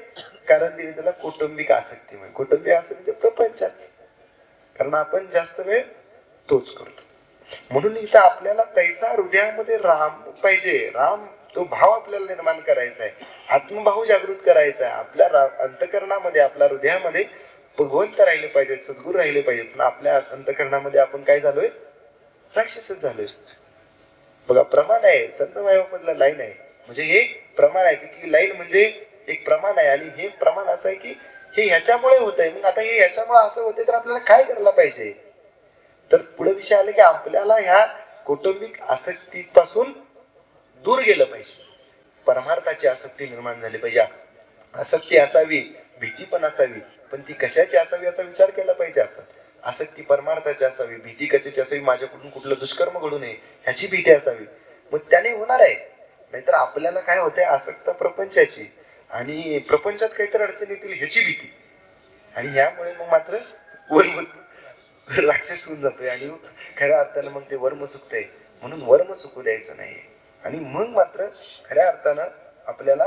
कारण त्याला कौटुंबिक आसक्तीमुळे. कौटुंबिक आसक्ती म्हणजे प्रपंचाच, कारण आपण जास्त वेळ तोच करतो. म्हणून इथं आपल्याला तैसा हृदयामध्ये राम पाहिजे. राम तो भाव आपल्याला निर्माण करायचा आहे, आत्मभाव जागृत करायचा आहे. आपल्या अंतकरणामध्ये, आपल्या हृदयामध्ये भगवंत राहिले पाहिजेत, सद्गुरू राहिले पाहिजेत. पण आपल्या अंतकरणामध्ये आपण काय झालोय, राक्षसच झालोय. बघा प्रमाण आहे, संत मधला लाईन आहे. म्हणजे हे प्रमाण आहे की लाईन म्हणजे एक प्रमाण आहे. आणि हे प्रमाण असं आहे की हे ह्याच्यामुळे होत आहे. मग आता हे ह्याच्यामुळे असं होते तर आपल्याला काय करायला पाहिजे. तर पुढे विषय आले की आपल्याला ह्या कौटुंबिक आसक्तीपासून दूर गेलं पाहिजे, परमार्थाची आसक्ती निर्माण झाली पाहिजे. आसक्ती असावी, भीती पण असावी, पण ती कशाची असावी याचा विचार केला पाहिजे आपण. आसक्ती परमार्थाची असावी, भीती कशाची असावी, माझ्याकडून कुठलं दुष्कर्म घडू नये ह्याची भीती असावी. मग त्याने होणार आहे. नाहीतर आपल्याला काय होतंय, आसक्त प्रपंचाची आणि प्रपंचात काहीतरी अडचण येतील ह्याची भीती. आणि ह्यामुळे मग मात्र राक्षस होऊन जातोय. आणि खऱ्या अर्थानं मग ते वर्म चुकतंय. म्हणून वर्म चुकू द्यायचं नाही. आणि मग मात्र खऱ्या अर्थानं आपल्याला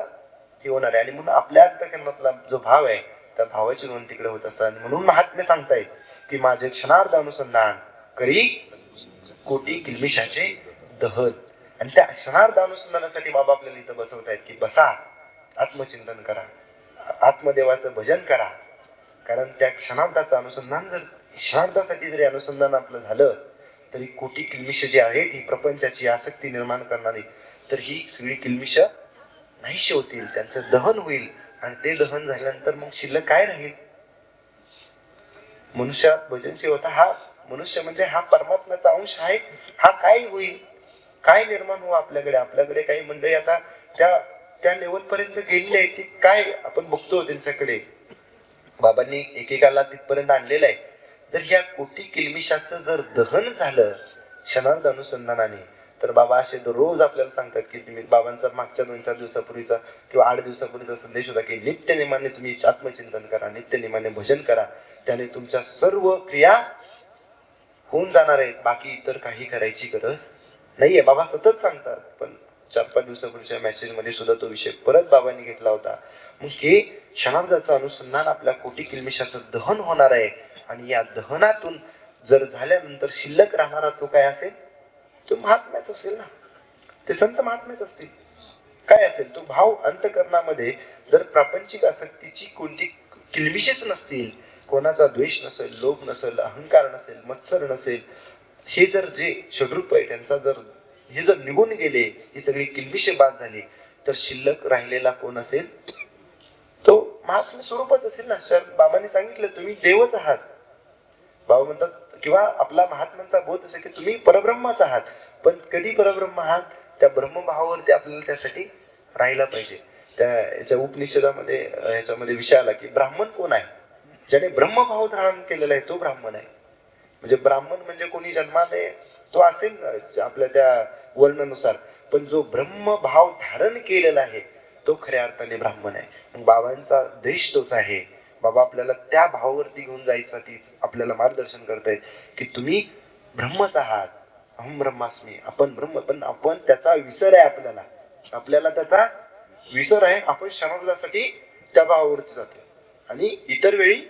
हे होणार आहे. आणि म्हणून आपल्या अंतःकरणातला जो भाव आहे त्या भावाची नोंद तिकडे होत असतात. म्हणून महात्मे सांगतायत की माझे क्षणार्ध अनुसंधान करी कोटी किल्मिषाचे दहन. आणि त्या क्षणार्ध अनुसंधानासाठी बाबा आपल्याला इथं बसवतायत की बसा, आत्मचिंतन करा, आत्मदेवाचं भजन करा. कारण त्या क्षणार्धाचं अनुसंधान, जर क्षणार्धासाठी जरी अनुसंधान आपलं झालं तरी कोटी किल्मिष जी आहेत ही प्रपंचाची आसक्ती निर्माण करणारी, तर ही सगळी किल्मिष नाहीशी होतील, त्यांचं दहन होईल. आणि ते दहन झाल्यानंतर मग शिल्लक काय राहील. मनुष्यात भजन सेवता हा मनुष्य म्हणजे हा परमात्म्याचा अंश आहे. हा काय होईल, काय निर्माण हो आपल्याकडे काही मंडळी आता त्या लेवल पर्यंत गेलेली आहे. ती काय आपण बघतो त्यांच्याकडे, बाबांनी एकेकाला तिथपर्यंत आणलेलं आहे जर या कोटी किलमिशाचं जर दहन झालं क्षणार्ध अनुसंधानाने, तर बाबा असे रोज आपल्याला सांगतात की तुम्ही बाबांचा मागच्या 2-4 दिवसापूर्वीचा किंवा 8 दिवसापूर्वीचा संदेश होता की नित्यनेमाने तुम्ही आत्मचिंतन करा, नित्यनेमाने भजन करा, त्याने तुमच्या सर्व क्रिया होऊन जाणार आहेत, बाकी इतर काही करायची गरज नाहीये. बाबा सतत सांगतात. पण 4-5 दिवसापूर्वीच्या मेसेज मध्ये सुद्धा तो विषय परत बाबांनी घेतला होता. मग हे क्षणार्धाचं अनुसंधान आपल्या कोटी किलमिशाचं दहन होणार आहे, आणि या दहनातून जर झाल्यानंतर शिल्लक राहणारा तो काय असेल, तो महात्म्याच असेल ना, ते संत महात्म्याच असतील. काय असेल तो भाव अंतकरणामध्ये. जर प्रापंचिक आसक्तीची कोणती किलमिशेच नसतील, कोणाचा द्वेष नसेल, लोभ नसेल, अहंकार नसेल, मत्सर नसेल, हे जर जे षड्रूप आहे त्यांचा जर हे जर निघून गेले, ही सगळी किलमिशे बाद झाली, तर शिल्लक राहिलेला कोण असेल, तो महात्म्य स्वरूपच असेल ना. बाबांनी सांगितलं तुम्ही देवच आहात. बाबा म्हणतात किंवा आपला महात्म्यांचा बोध असेल की तुम्ही परब्रह्मच आहात. पण कधी परब्रह्म आहात, त्या ब्रह्मभावावरती आपल्याला त्यासाठी राहिला पाहिजे. त्या याच्या उपनिषदामध्ये ह्याच्यामध्ये विषय आला की ब्राह्मण कोण आहे, ज्याने ब्रह्मभाव धारण केलेला आहे तो ब्राह्मण आहे. म्हणजे ब्राह्मण म्हणजे कोणी जन्माने तो असेल आपल्या त्या वर्णानुसार, पण जो ब्रह्मभाव धारण केलेला आहे तो खऱ्या अर्थाने ब्राह्मण आहे. मग बाबांचा देश तोच आहे. बाबा आपल्याला त्या भावावरती घेऊन जायसाठीच आपल्याला मार्गदर्शन करतायत की तुम्ही ब्रह्मच आहात, अहम ब्रह्मास्मी, आपण ब्रह्म. पण आपण त्याचा विसर आहे, आपल्याला त्याचा विसर आहे. आपण क्षणार्धासाठी त्या भावावरती जातो आणि इतर वेळी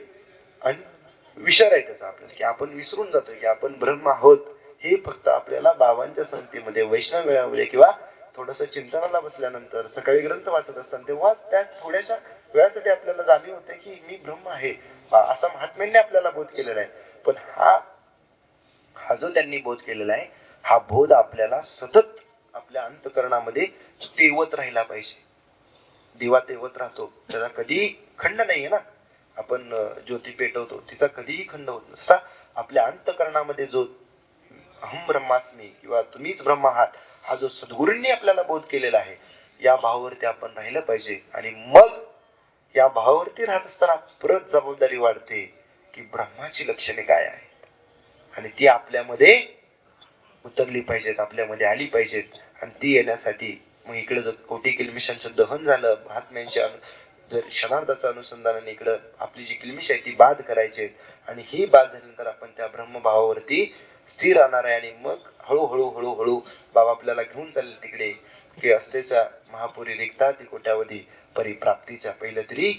विसर आहे त्याचा आपल्याला, की आपण विसरून जातोय की आपण ब्रह्म आहोत. हे फक्त आपल्याला बाबांच्या संगतीमध्ये, वैष्णव मेळामध्ये किंवा थोडस चिंतनाला बसल्यानंतर, सकाळी ग्रंथ वाचत असताना, तेव्हाच त्या थोड्याशा वेळासाठी आपल्याला जाणीव होते की मी ब्रह्म आहे, असा महात्म्यांनी आपल्याला बोध केलेला आहे. पण हा जो त्यांनी बोध केलेला आहे, हा बोध आपल्याला सतत आपल्या अंतकरणामध्ये तेवत राहिला पाहिजे. दिवा तेवत राहतो, त्याला कधी खंड नाहीये ना. आपण ज्योती पेटवतो, तिचा कधीही खंड होत नाही. तसा आपल्या अंतकरणामध्ये जो अहम ब्रह्मास्मी किंवा तुम्हीच ब्रह्म आहात, हा जो सद्गुरूंनी आपल्याला बोध केलेला आहे, या भावावरती आपण राहिलं पाहिजे. आणि मग या भावावरती राहत असताना परत जबाबदारी वाढते की ब्रह्माची लक्षणे काय आहेत, आणि ती आपल्यामध्ये उतरली पाहिजेत, आपल्यामध्ये आली पाहिजेत. आणि ती येण्यासाठी मग इकडे जर कोटी किलमिशांचं दहन झालं, महात्म्यांच्या जर क्षणार्धाचं अनुसंधानाने इकडं आपली जी किलमिश आहे ती बाद करायची, आणि ही बाद झाल्यानंतर आपण त्या ब्रह्मभावावरती स्थिर राहणार आहे. आणि मग हळूहळू बाबा आपल्याला घेऊन चालले तिकडे की असतेच्या महापुरी रिक्ता ती कोट्यावधी परिप्राप्तीच्या पहिलं तरी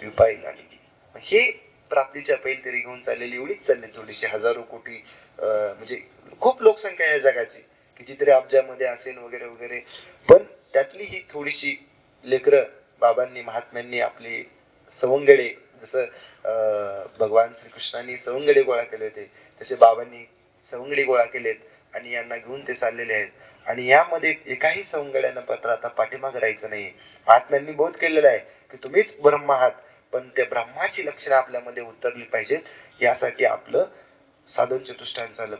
विपाई लागली. हे प्राप्तीच्या पहिली तरी घेऊन चाललेली एवढीच चालली, थोडीशी हजारो कोटी म्हणजे खूप लोकसंख्या आहे जगाची, कितीतरी अब्जामध्ये असेल वगैरे वगैरे. पण त्यातली ही थोडीशी लेकरं बाबांनी, महात्म्यांनी आपली सवंगडे, जसं भगवान श्रीकृष्णांनी सवंगडे गोळा केले होते, तसे बाबांनी सवंगडी गोळा केलेत आणि यांना घेऊन ते चाललेले आहेत. आणि यामध्ये एकाही सवंगड्यांना पत्र आता पाठीमागे राहायचं नाही. महात्म्यांनी बोध केलेला आहे की तुम्हीच ब्रह्म आहात, पण त्या ब्रह्माची लक्षणं आपल्यामध्ये उतरली पाहिजेत. यासाठी आपलं साधन चतुष्टायन झालं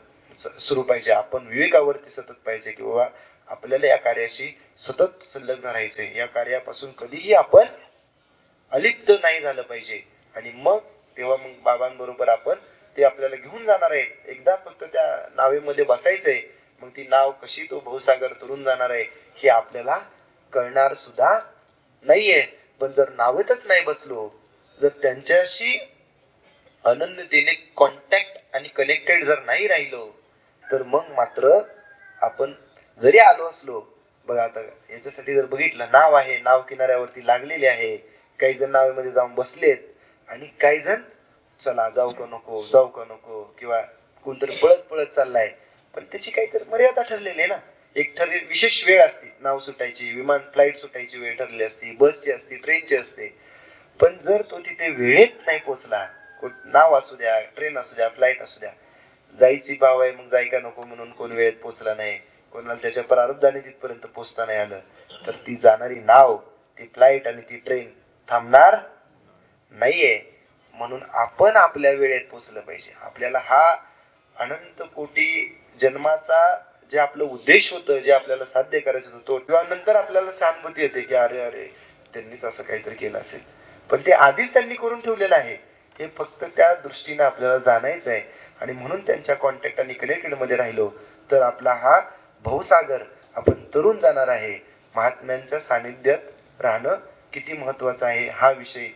सुरू पाहिजे. आपण विवेकावरती सतत पाहिजे की बाबा आपल्याला या कार्याशी सतत संलग्न राहायचंय, या कार्यापासून कधीही आपण अलिप्त नाही झालं पाहिजे. आणि मग तेव्हा मग बाबांबरोबर आपण ते आपल्याला घेऊन जाणार आहे. एकदा फक्त त्या नावेमध्ये बसायचंय, मग ती नाव कशी तो भवसागर तरून जाणार आहे हे आपल्याला कळणार सुद्धा नाहीये. पण जर नावेतच नाही बसलो, जर त्यांच्याशी अनन्यतेने कॉन्टॅक्ट आणि कनेक्टेड जर नाही राहिलो, तर मग मात्र आपण जरी आलो असलो, बघा आता याच्यासाठी जर बघितलं, नाव आहे, नाव किनाऱ्यावरती लागलेली आहे, काही जण नावेमध्ये जाऊन बसलेत आणि काही जण चला जाऊ का नको किंवा कोणतरी पळत पळत चाललाय. पण त्याची काहीतरी मर्यादा ठरलेली आहे ना. एक ठरलेली विशेष वेळ असते नाव सुटायची, विमान फ्लाईट सुटायची वेळ ठरलेली असते, बसची असते, ट्रेनची असते. पण जर तो तिथे वेळेत नाही पोहोचला, नाव असू द्या, ट्रेन असू द्या, फ्लाईट असू द्या, जायची भाव आहे मग जाय का नको म्हणून कोण वेळेत पोहोचला नाही, कोणाला त्याच्या प्रारब्धाने तिथपर्यंत पोहोचता नाही आलं, तर ती जाणारी नाव, ती फ्लाईट आणि ती ट्रेन थांबणार नाहीये. म्हणून आपण आपल्या वेळेत पोहोचलं पाहिजे. आपल्याला हा अनंत कोटी जन्माचा जे आपलं उद्देश होतं, जे आपल्याला साध्य करायचं होतं, किंवा नंतर आपल्याला सहानुभूती येते की अरे त्यांनीच असं काहीतरी केलं असेल, पण ते आधीच त्यांनी करून ठेवलेलं आहे. हे फक्त त्या दृष्टीने आपल्याला जाणायचं आहे. आणि म्हणून त्यांच्या कॉन्टॅक्ट आणि कनेक्टेडमध्ये राहिलो तर आपला हा भवसागर आपण तरुण जाणार आहे. महात्म्यांच्या सानिध्यात राहणं किती महत्वाचं आहे हा विषय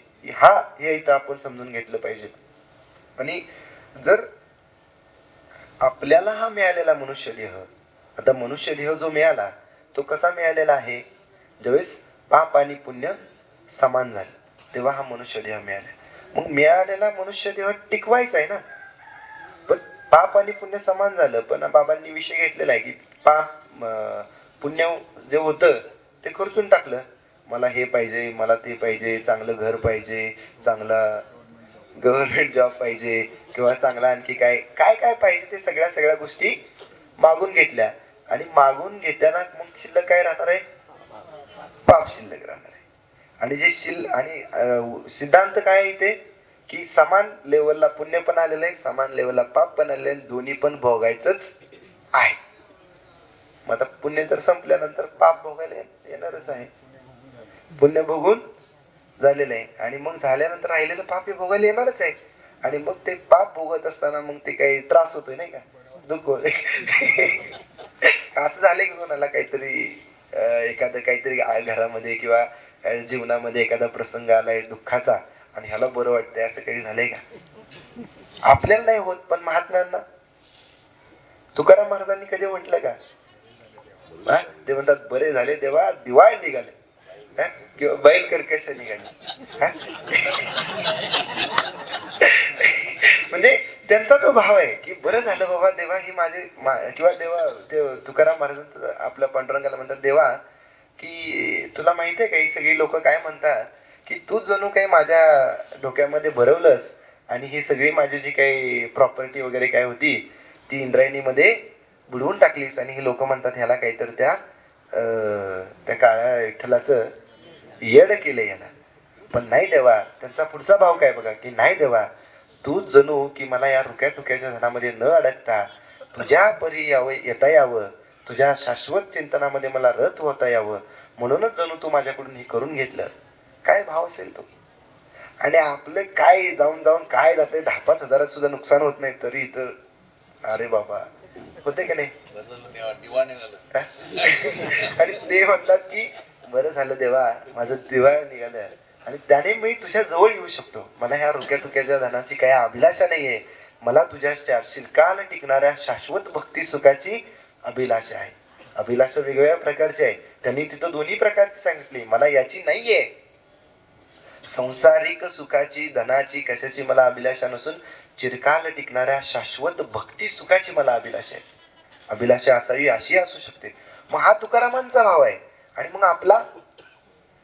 हे इथं आपण समजून घेतलं पाहिजे. आणि जर आपल्याला हा मिळालेला मनुष्यदेह, आता मनुष्यदेह जो मिळाला तो कसा मिळालेला आहे, ज्यावेळेस पाप आणि पुण्य समान झालं तेव्हा हा मनुष्यदेह मिळाला. मग मिळालेला मनुष्यदेह टिकवायचा आहे ना. पण पाप आणि पुण्य समान झालं, पण बाबांनी विषय घेतलेला आहे की पाप पुण्य जे होतं ते खर्चून टाकलं. मला हे पाहिजे, मला ते पाहिजे, चांगलं घर पाहिजे, चांगला गव्हर्नमेंट जॉब पाहिजे, किंवा चांगला आणखी काय काय काय पाहिजे ते सगळ्या गोष्टी मागून घेतल्या. आणि मागून घेताना मग शिल्लक काय राहणार आहे, पाप शिल्लक राहणार आहे. आणि जे सिद्धांत काय आहे इथे की समान लेवलला पुण्य पण आलेलं आहे, समान लेवलला पाप पण आलेलं आहे, दोन्ही पण भोगायचंच आहे. मग आता पुण्य तर संपल्यानंतर पाप भोगायला येणारच आहे. पुण्य भोगून झालेलं आहे आणि मग झाल्यानंतर राहिलेलं पाप हे भोगायला येणारच आहे. आणि मग ते पाप भोगत असताना मग ते काही त्रास होतोय नाही का, दुःख होते. असं झालंय की कोणाला काहीतरी एखादं काहीतरी घरामध्ये किंवा जीवनामध्ये एखादा प्रसंग आलाय दुःखाचा आणि ह्याला बरं वाटतंय, असं काही झालंय का? आपल्याला नाही होत, पण महात्म्यांना. तुकाराम महाराजांनी कधी म्हटलं का ते म्हणतात बरे झाले देवा दिवाळ निघाले किंवा बैल कर्कश निघाले. म्हणजे त्यांचा तो भाव आहे की बरं झालं बाबा देवा, ही माझे किंवा देवा तुकाराम महाराजांचं आपल्या पांडुरंगाला म्हणतात देवा की तुला माहिती आहे का ही सगळी लोक काय म्हणतात की तू जणू काही माझ्या डोक्यामध्ये भरवलंस आणि ही सगळी माझी जी काही प्रॉपर्टी वगैरे काय होती ती इंद्रायणीमध्ये बुडवून टाकलीस. आणि हे लोक म्हणतात ह्याला काहीतरी त्या काळ्या विठ्ठलाचं येड केलं याला. पण नाही देवा, त्यांचा पुढचा भाव काय बघा की नाही देवा, तू जणू की मला या रुक्या टुक्याच्या धनामध्ये न अडकता तुझ्या परी येता यावं, तुझ्या शाश्वत चिंतनामध्ये मला रत होता यावं, म्हणूनच जणू तू माझ्याकडून हे करून घेतलं. काय भाव असेल तो. आणि आपलं काय जाऊन काय जाते 10-5 हजारात सुद्धा नुकसान होत नाही तरी इथं अरे बाबा होते का नाही. आणि ते म्हणतात की बरं झालं देवा माझं दिवाळ निघालं आणि त्याने मी तुझ्या जवळ येऊ शकतो. मला ह्या रुक्या टुक्याच्या धनाची काही अभिलाषा नाहीये, मला तुझ्या चिरकाल टिकणाऱ्या शाश्वत भक्ती सुखाची अभिलाषा आहे. अभिलाषा वेगवेगळ्या प्रकारची आहे, त्यांनी तिथं दोन्ही प्रकारची सांगितली. मला याची नाहीये संसारिक सुखाची धनाची कशाची मला अभिलाषा नसून चिरकाल टिकणाऱ्या शाश्वत भक्ती सुखाची मला अभिलाषा आहे. अभिलाषा असावी अशी असू शकते. मग हा तुकारामांचा भाव आहे. आणि मग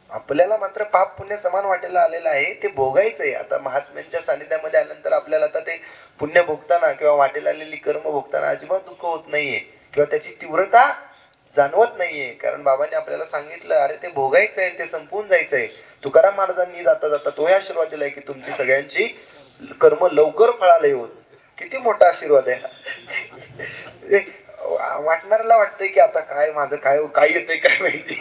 आपल्याला मात्र पाप पुण्य समान वाटायला आलेलं आहे, ते भोगायचं आहे. आता महात्म्यांच्या सानिध्यामध्ये आल्यानंतर आपल्याला आता ते पुण्य भोगताना किंवा वाटेला आलेली कर्म भोगताना अजिबात दुःख होत नाहीये किंवा त्याची तीव्रता जाणवत नाहीये. कारण बाबांनी आपल्याला सांगितलं अरे ते भोगायचं आहे, ते संपून जायचंय. तुकाराम महाराजांनी जाता जाता तोही आशीर्वाद दिलाय की तुमची सगळ्यांची कर्म लवकर फळाला येऊन. किती मोठा आशीर्वाद आहे. वाटणाऱ्याला वाटतंय की आता काय माझं काय येतंय काय माहिती.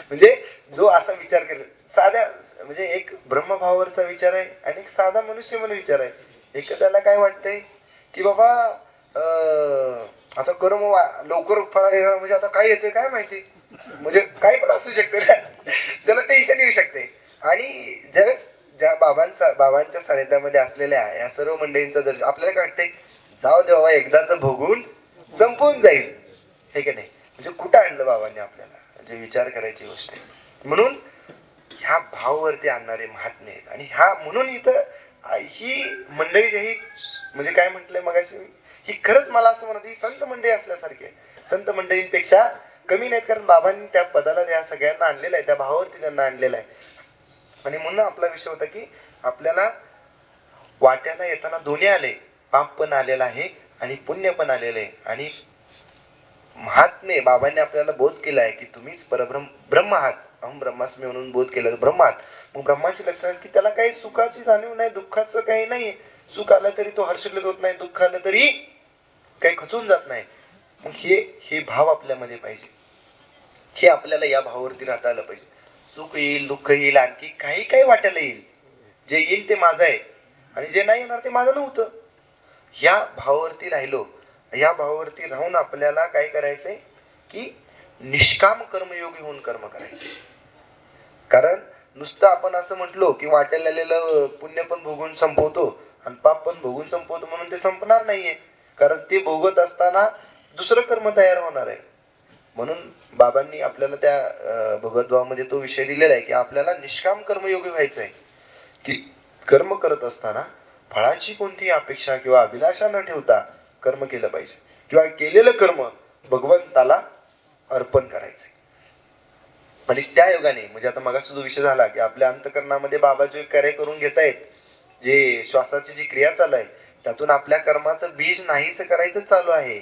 म्हणजे जो असा विचार करेल साध्या म्हणजे एक ब्रह्मभावावरचा विचार आहे आणि एक साधा मनुष्य म्हणून विचार आहे. एखाद्याला काय वाटतंय की बाबा आता कर्म लवकर फळा म्हणजे आता काय येते काय माहिती, म्हणजे काही पण असू शकते ना, त्याला टेन्शन येऊ शकते. आणि ज्यावेळेस ज्या बाबांच्या सानिध्यामध्ये असलेल्या या सर्व मंडळींचा दर्शन आपल्याला काय वाटतंय जाऊ दे बाबा एकदाच भोगून संपून जाईल, हे की नाही. म्हणजे कुठं आणलं बाबांनी आपल्याला, म्हणजे विचार करायची गोष्ट आहे. म्हणून ह्या भावावरती आणणारे महात्मे आहेत. आणि ह्या म्हणून इथं ही मंडळी ही म्हणजे काय म्हटलंय मगाशी, ही खरंच मला असं म्हणत ही संत मंडळी असल्यासारखे, संत मंडळींपेक्षा कमी नाहीत. कारण बाबांनी त्या पदाला त्या सगळ्यांना आणलेलं आहे, त्या भावावरती त्यांना आणलेलं आहे. आणि म्हणून आपला विषय होता की आपल्याला वाट्याला येताना दोन्ही आले, पाप पण आलेला आहे आणि पुण्य पण आलेलं आहे. आणि महात्मे बाबांनी आपल्याला बोध केला आहे की तुम्हीच ब्रह्म आहात, अहम ब्रह्मास्मी म्हणून बोध केला ब्रह्म आहात. मग ब्रह्माची लक्षण की त्याला काही सुखाची जाणीव नाही, दुःखाचं काही नाही. सुख आलं तरी तो हर्षित होत नाही, दुःख आलं तरी काही खचून जात नाही. मग हे भाव आपल्यामध्ये पाहिजे, हे आपल्याला या भावावरती राहता आलं पाहिजे. सुख येईल दुःख येईल आणखी काही वाटायला येईल, जे येईल ते माझं आहे आणि जे नाही येणार ते माझं नव्हतं. या भावावरती राहिलो. या भावावरती राहून आपल्याला काय करायचंय की निष्काम कर्मयोगी होऊन कर्म करायचे. कारण नुसतं आपण असं म्हटलो की वाटेल आलेलं पुण्य पण भोगून संपवतो आणि पाप पण भोगून संपवतो म्हणून ते संपणार नाहीये. कारण ते भोगत असताना दुसरं कर्म तयार होणार आहे. म्हणून बाबांनी आपल्याला त्या भगवद्भावामध्ये तो विषय दिलेला आहे की आपल्याला निष्काम कर्मयोगी व्हायचं आहे. की कर्म करत असताना फळाची कोणतीही अपेक्षा किंवा अभिलाषा न ठेवता कर्म केलं पाहिजे किंवा केलेलं कर्म भगवंताला अर्पण करायचंय. आणि त्या योगाने म्हणजे आता मगाचा जो विषय झाला की आपल्या अंतकरणामध्ये बाबा जे कार्य करून घेत आहेत, जे श्वासाची जी क्रिया चालू आहे त्यातून आपल्या कर्माचं बीज नाहीसं करायचं चालू आहे.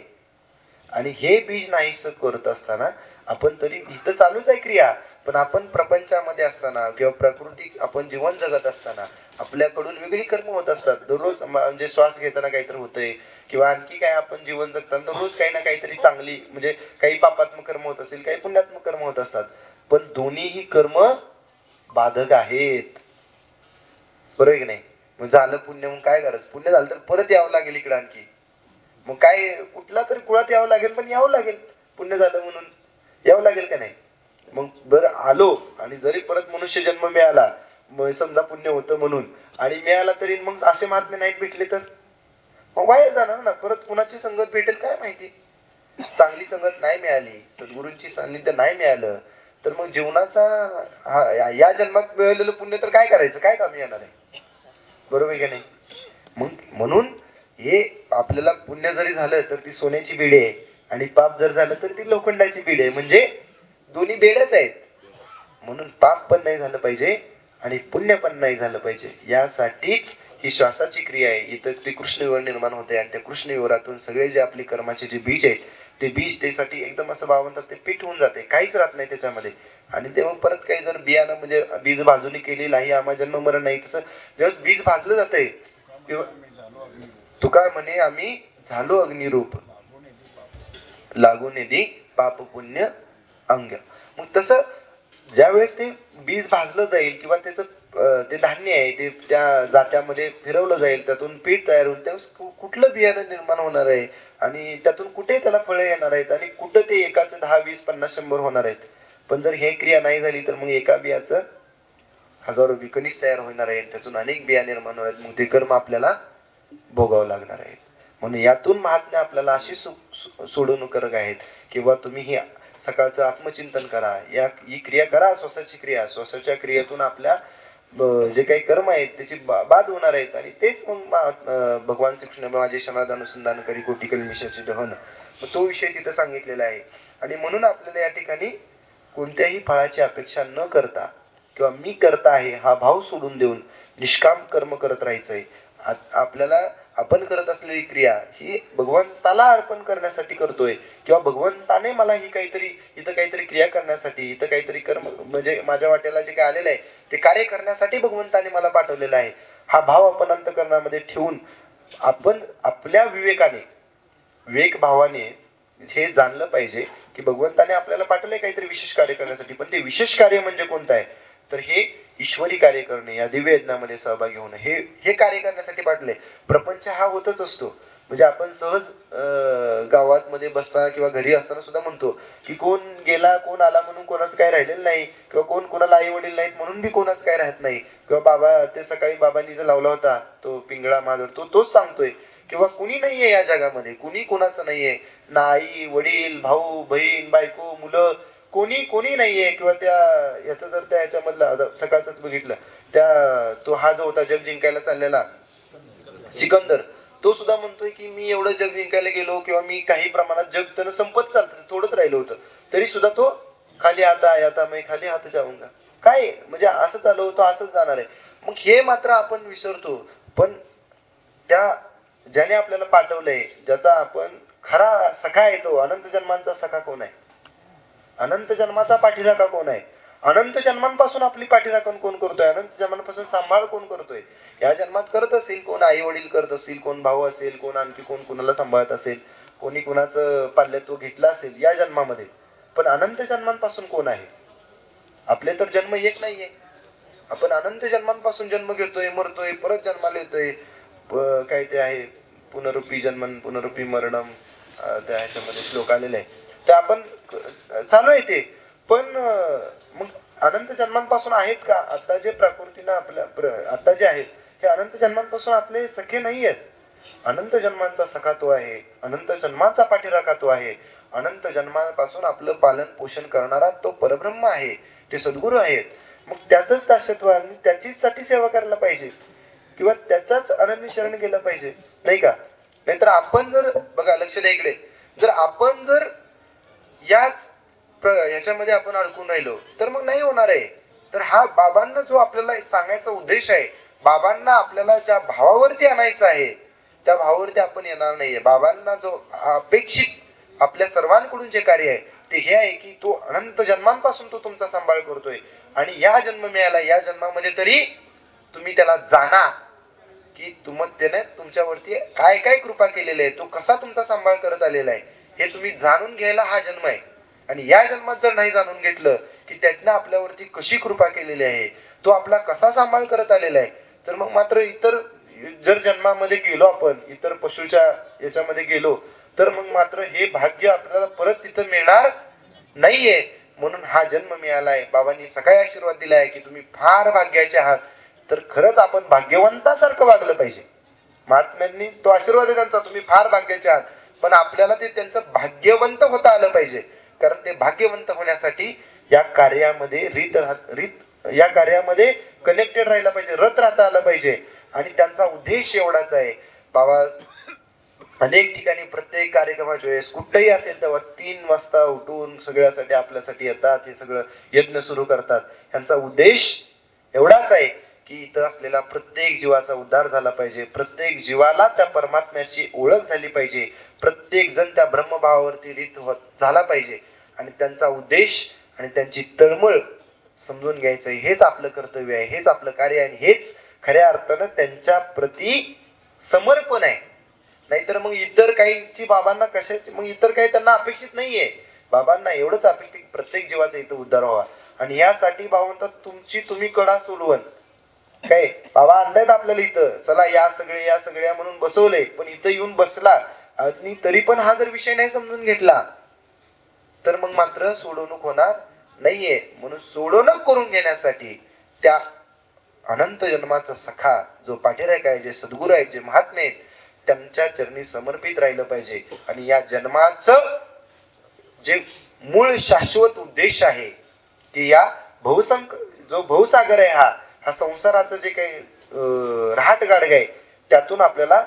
आणि हे बीज नाहीसं करत असताना आपण तरी इथं चालूच आहे क्रिया, पण आपण प्रपंचामध्ये असताना किंवा प्रकृती आपण जीवन जगत असताना आपल्याकडून वेगळी कर्म होत असतात. दररोज म्हणजे श्वास घेताना काहीतरी होतंय किंवा आणखी काय आपण जीवन जगताना दररोज काही ना काहीतरी चांगली म्हणजे काही पापात्मक कर्म होत असेल, काही पुण्यात्मक कर्म होत असतात. पण दोन्हीही कर्म बाधक आहेत. बरोबर की नाही? मग झालं पुण्य मग काय करायचं? पुण्य झालं तर परत यावं लागेल इकडं आणखी. मग काय कुठला तरी कुळात यावं लागेल, पण यावं लागेल. पुण्य झालं म्हणून यावं लागेल का नाही? मग बरं आलो आणि जरी परत मनुष्य जन्म मिळाला, मग समजा पुण्य होतं म्हणून आणि मिळाला तरी मग असे महात्मे नाहीत भेटले तर मग वाया जाणार ना. परत कुणाची संगत भेटेल काय माहिती. चांगली संगत नाही मिळाली, सद्गुरूंची सान्निध्य नाही मिळालं तर मग जीवनाचा या जन्मात मिळालेलं पुण्य तर काय करायचं, काय काम येणार आहे. बरोबर आहे की नाही? मग म्हणून हे आपल्याला पुण्य जरी झालं तर ती सोन्याची बेडी आहे आणि पाप जर झालं तर ती लोखंडाची बेडी आहे. म्हणजे दोन्ही बेड्याच आहेत. म्हणून पाप पण नाही झालं पाहिजे आणि पुण्य पण नाही झालं पाहिजे. यासाठीच ही श्वासाची क्रिया आहे. इथं ते कृष्णविवर निर्माण होते आणि त्या कृष्णविवरातून सगळे जे आपले कर्माचे जे बीज आहेत ते बीज त्यासाठी एकदम असं भावंतात ते पीठ होऊन जाते, काहीच राहत नाही त्याच्यामध्ये. आणि तेव्हा परत काही जर बियाणं म्हणजे बीज भाजून केलेलं आहे आम्हा जन्म मरण नाही, तसं जेव्हा बीज भाजलं जातंय तेव्हा तुका म्हणे आम्ही झालो अग्निरूप लागून येदी पाप पुण्य अंग. मग तसं ज्यावेळेस ते बीज भाजलं जाईल किंवा त्याचं ते धान्य आहे ते त्या जात्यामध्ये फिरवलं जाईल, त्यातून पीठ तयार होईल, त्यावेळेस कुठलं बियाणं निर्माण होणार आहे आणि त्यातून कुठे त्याला फळं येणार आहेत आणि कुठं ते एकाचं 10, 20, 50, 100 होणार आहेत. पण जर हे क्रिया नाही झाली तर मग एका बियाचं हजारो बिकणीस तयार होणार आहेत, त्यातून अनेक बिया निर्माण होणार आहेत. मग ते कर्म आपल्याला भोगावं लागणार आहे. म्हणून यातून महात्म्य आपल्याला अशी सोडवणूक आहेत किंवा तुम्ही ही सकाळचं आत्मचिंतन करा, ही क्रिया करा, श्वासाची क्रिया. श्वासाच्या क्रियेतून आपल्या जे काही कर्म आहेत त्याची बाद होणार आहेत आणि तेच मग भगवान श्रीकृष्ण माझे शनाद अनुसंधान करी कोटी कल्मिषाचे दहन, तो विषय तिथं सांगितलेला आहे. आणि म्हणून आपल्याला या ठिकाणी कोणत्याही फळाची अपेक्षा न करता किंवा मी करता आहे हा भाव सोडून देऊन निष्काम कर्म करत राहायचंय. आपल्याला आपण करत असलेली क्रिया ही भगवंताला अर्पण करण्यासाठी करतोय किंवा भगवंताने मला ही काहीतरी इथं काहीतरी क्रिया करण्यासाठी, इथं काहीतरी कर्म म्हणजे माझ्या वाट्याला जे काय आलेलं आहे ते कार्य करण्यासाठी भगवंताने मला पाठवलेलं आहे. हा भाव आपण अंतकरणामध्ये ठेवून आपण आपल्या विवेक भावाने हे जाणलं पाहिजे की भगवंताने आपल्याला पाठवलंय काहीतरी विशेष कार्य करण्यासाठी. पण ते विशेष कार्य म्हणजे कोणतं आहे तर हे ईश्वरी कार्य करणे, या दिव्य यज्ञामध्ये सहभागी होणं, हे कार्य करण्यासाठी पाठवले. प्रपंच हा होतच असतो. म्हणजे आपण सहज गावात मध्ये बसताना किंवा घरी असताना सुद्धा म्हणतो की कोण गेला कोण आला म्हणून कोणाचं काही राहिलेलं नाही किंवा कोण कोणाला आई वडील नाहीत म्हणून बी कोणाचं काही राहत नाही किंवा बाबा ते सकाळी बाबांनी जो लावला होता तो पिंगळा माधर तोच सांगतोय किंवा कुणी नाहीये या जगामध्ये, कुणी कोणाचं नाहीये. ना आई वडील भाऊ बहीण बायको मुलं कोणी नाहीये. किंवा त्या याचं जर त्या याच्यामधला सकाळच बघितलं तो हा जो होता जग जिंकायला चाललेला सिकंदर, तो सुद्धा म्हणतोय की मी एवढं जग जिंकायला गेलो किंवा मी काही प्रमाणात जग त्यानं संपत चालतं, थोडंच राहिलं होतं तरी सुद्धा तो खाली आता मी खाली हात जाऊंगा. काय म्हणजे असं चालू होतं असंच जाणार आहे. मग हे मात्र आपण विसरतो. पण त्या ज्याने आपल्याला पाठवलंय, ज्याचा आपण खरा सखा येतो, अनंत जन्मांचा सखा कोण आहे, अनंत जन्माचा पाठीराखा कोण आहे, अनंत जन्मांपासून आपली पाठीराखण कोण करतोय, अनंत जन्मांपासून सांभाळ कोण करतोय. या जन्मात करत असेल कोण आई वडील करत असतील, कोण भाऊ असेल, कोण आणखी कोण कुणाला सांभाळत असेल, कोणी कुणाचं पाल्यत्व घेतलं असेल या जन्मामध्ये. पण अनंत जन्मांपासून कोण आहे. आपले तर जन्म एक नाहीये. आपण अनंत जन्मांपासून जन्म घेतोय, मरतोय, परत जन्माला येतोय. काय ते आहे पुनरुपी जन्मन पुनरुपी मरणम, त्या ह्याच्यामध्ये श्लोक आलेले आहे. ते आपण चालू आहे ते. पण मग अनंत जन्मांपासून आहेत का? आता जे प्रकृतीनं आता जे आहेत हे अनंत जन्मांपासून आपले सखे नाही आहेत. अनंत जन्मांचा सखा तो आहे, अनंत जन्मांचा पाठीराखा तो आहे, अनंत जन्मापासून आपलं पालन पोषण करणारा तो परब्रह्म आहे, ते सद्गुरू आहेत. मग त्याचंच दासत्व आणि त्याचीच साठी सेवा करायला पाहिजे किंवा त्याचाच अनन्य शरण गेलं पाहिजे, नाही का? नाहीतर आपण जर बघा, लक्ष द्या इकडे, जर आपण जर याच ह्याच्यामध्ये आपण अडकून राहिलो तर मग नाही होणार आहे. तर हा बाबांना जो आपल्याला सांगायचा उद्देश आहे, बाबांना आपल्याला ज्या भावावरती आणायचं आहे त्या भावावरती आपण येणार नाहीये. बाबांना जो अपेक्षित आपल्या सर्वांकडून जे कार्य आहे ते हे आहे की तो अनंत जन्मांपासून तो तुमचा सांभाळ करतोय आणि या जन्म मिळाला, या जन्मामध्ये तरी तुम्ही त्याला जाणा की त्याने तुमच्यावरती काय काय कृपा केलेली आहे, तो कसा तुमचा सांभाळ करत आलेला आहे हे तुम्ही जाणून घ्यायला हा जन्म आहे. आणि या जन्मात जर नाही जाणून घेतलं की त्यातनं आपल्यावरती कशी कृपा केलेली आहे, तो आपला कसा सांभाळ करत आलेला आहे, तर मग मात्र इतर जर जन्मामध्ये गेलो आपण, इतर पशुच्या याच्यामध्ये गेलो तर मग मात्र हे भाग्य आपल्याला परत तिथं मिळणार नाहीये. म्हणून हा जन्म मिळालाय. बाबांनी सगळा आशीर्वाद दिलाय की तुम्ही फार भाग्याचे आहात. तर खरंच आपण भाग्यवंतासारखं वागलं पाहिजे. महात्म्यांनी तो आशीर्वाद आहे त्यांचा, तुम्ही फार भाग्याचे आहात. पण आपल्याला ते त्यांचं भाग्यवंत होता आलं पाहिजे. कारण ते भाग्यवंत होण्यासाठी या कार्यामध्ये या कार्यामध्ये कनेक्टेड राहिला पाहिजे, रत राहता आलं पाहिजे. आणि त्यांचा उद्देश एवढाच आहे. बाबा अनेक ठिकाणी प्रत्येक कार्यक्रमाच्या वेळेस कुठेही असेल तेव्हा 3 वाजता उठून सगळ्यासाठी आपल्यासाठी येतात, हे सगळं यज्ञ सुरू करतात. यांचा उद्देश एवढाच आहे की इथं असलेला प्रत्येक जीवाचा उद्धार झाला पाहिजे, प्रत्येक जीवाला त्या परमात्म्याची ओळख झाली पाहिजे, प्रत्येक जण त्या ब्रह्मभावावरती रीत झाला पाहिजे. आणि त्यांचा उद्देश आणि त्यांची तळमळ समजून घ्यायचं, हेच आपलं कर्तव्य आहे, हेच आपलं कार्य आहे, हेच खऱ्या अर्थानं त्यांच्या प्रती समर्पण आहे. नाहीतर मग इतर काहीची बाबांना कशाची, मग इतर काही त्यांना अपेक्षित नाहीये. बाबांना एवढंच अपेक्षित प्रत्येक जीवाचा इथं उद्धार व्हावा. आणि यासाठी बाबा म्हणतात तुम्ही कडा सोडवण. काय बाबा आणतायत आपल्याला इथं, चला या सगळ्या म्हणून बसवले, पण इथं येऊन बसला आणि तरी पण हा जर विषय नाही समजून घेतला तर मग मात्र सोडवणूक होणार नाहीये. म्हणून सोडवणूक करून घेण्यासाठी त्या अनंत जन्माचा सखा जो पाठीराखा आहे, जे सद्गुरू आहेत, जे महात्मे आहेत, त्यांच्या चरणी समर्पित राहिलं पाहिजे. आणि या जन्माचं जे मूळ शाश्वत उद्देश आहे की या जो भवसागर आहे, हा संसाराचं जे काही रहाट गाडग आहे त्यातून आपल्याला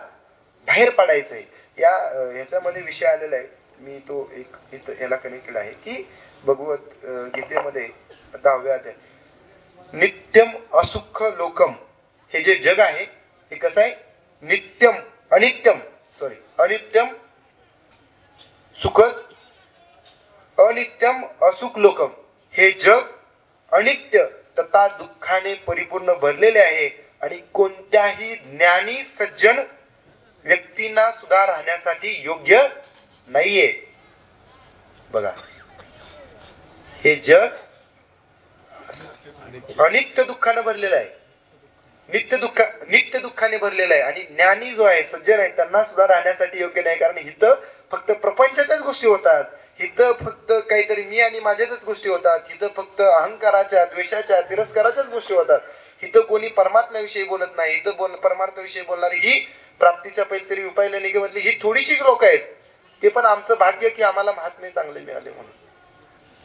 बाहेर पडायचंय. याच्यामध्ये विषय आलेला आहे, मी तो एक इथं याला कनेक्टेड आहे की भगवत गीतेमध्ये 10व्या अध्याय नित्यम असुख लोकम, हे जे जग आहे हे कसं आहे, अनित्यम सुखद, अनित्यम असुख लोकम, हे जग अनित्य तथा दुःखाने परिपूर्ण भरलेले आहे आणि कोणत्याही ज्ञानी सज्जन व्यक्तींना सुद्धा राहण्यासाठी योग्य नाहीये. बघा, हे जग अनित्य दुःखाने भरलेलं आहे, नित्य दुःखाने भरलेलं आहे. आणि ज्ञानी जो आहे, सज्जन आहे, त्यांना सुद्धा राहण्यासाठी योग्य नाही. कारण इथं फक्त प्रपंचाच्याच गोष्टी होतात, इथं फक्त काहीतरी मी आणि माझ्याच गोष्टी होतात, इथं फक्त अहंकाराच्या, द्वेषाच्या, तिरस्काराच्याच गोष्टी होतात. इथं कोणी परमात्म्याविषयी बोलत नाही. इथं परमात्म्याविषयी बोलणारी ही प्राप्तीच्या पहिले तरी उपायला निघेमधली ही थोडीशीच लोक आहेत. ते पण आमचं भाग्य की आम्हाला महात्मे चांगले मिळाले म्हणून.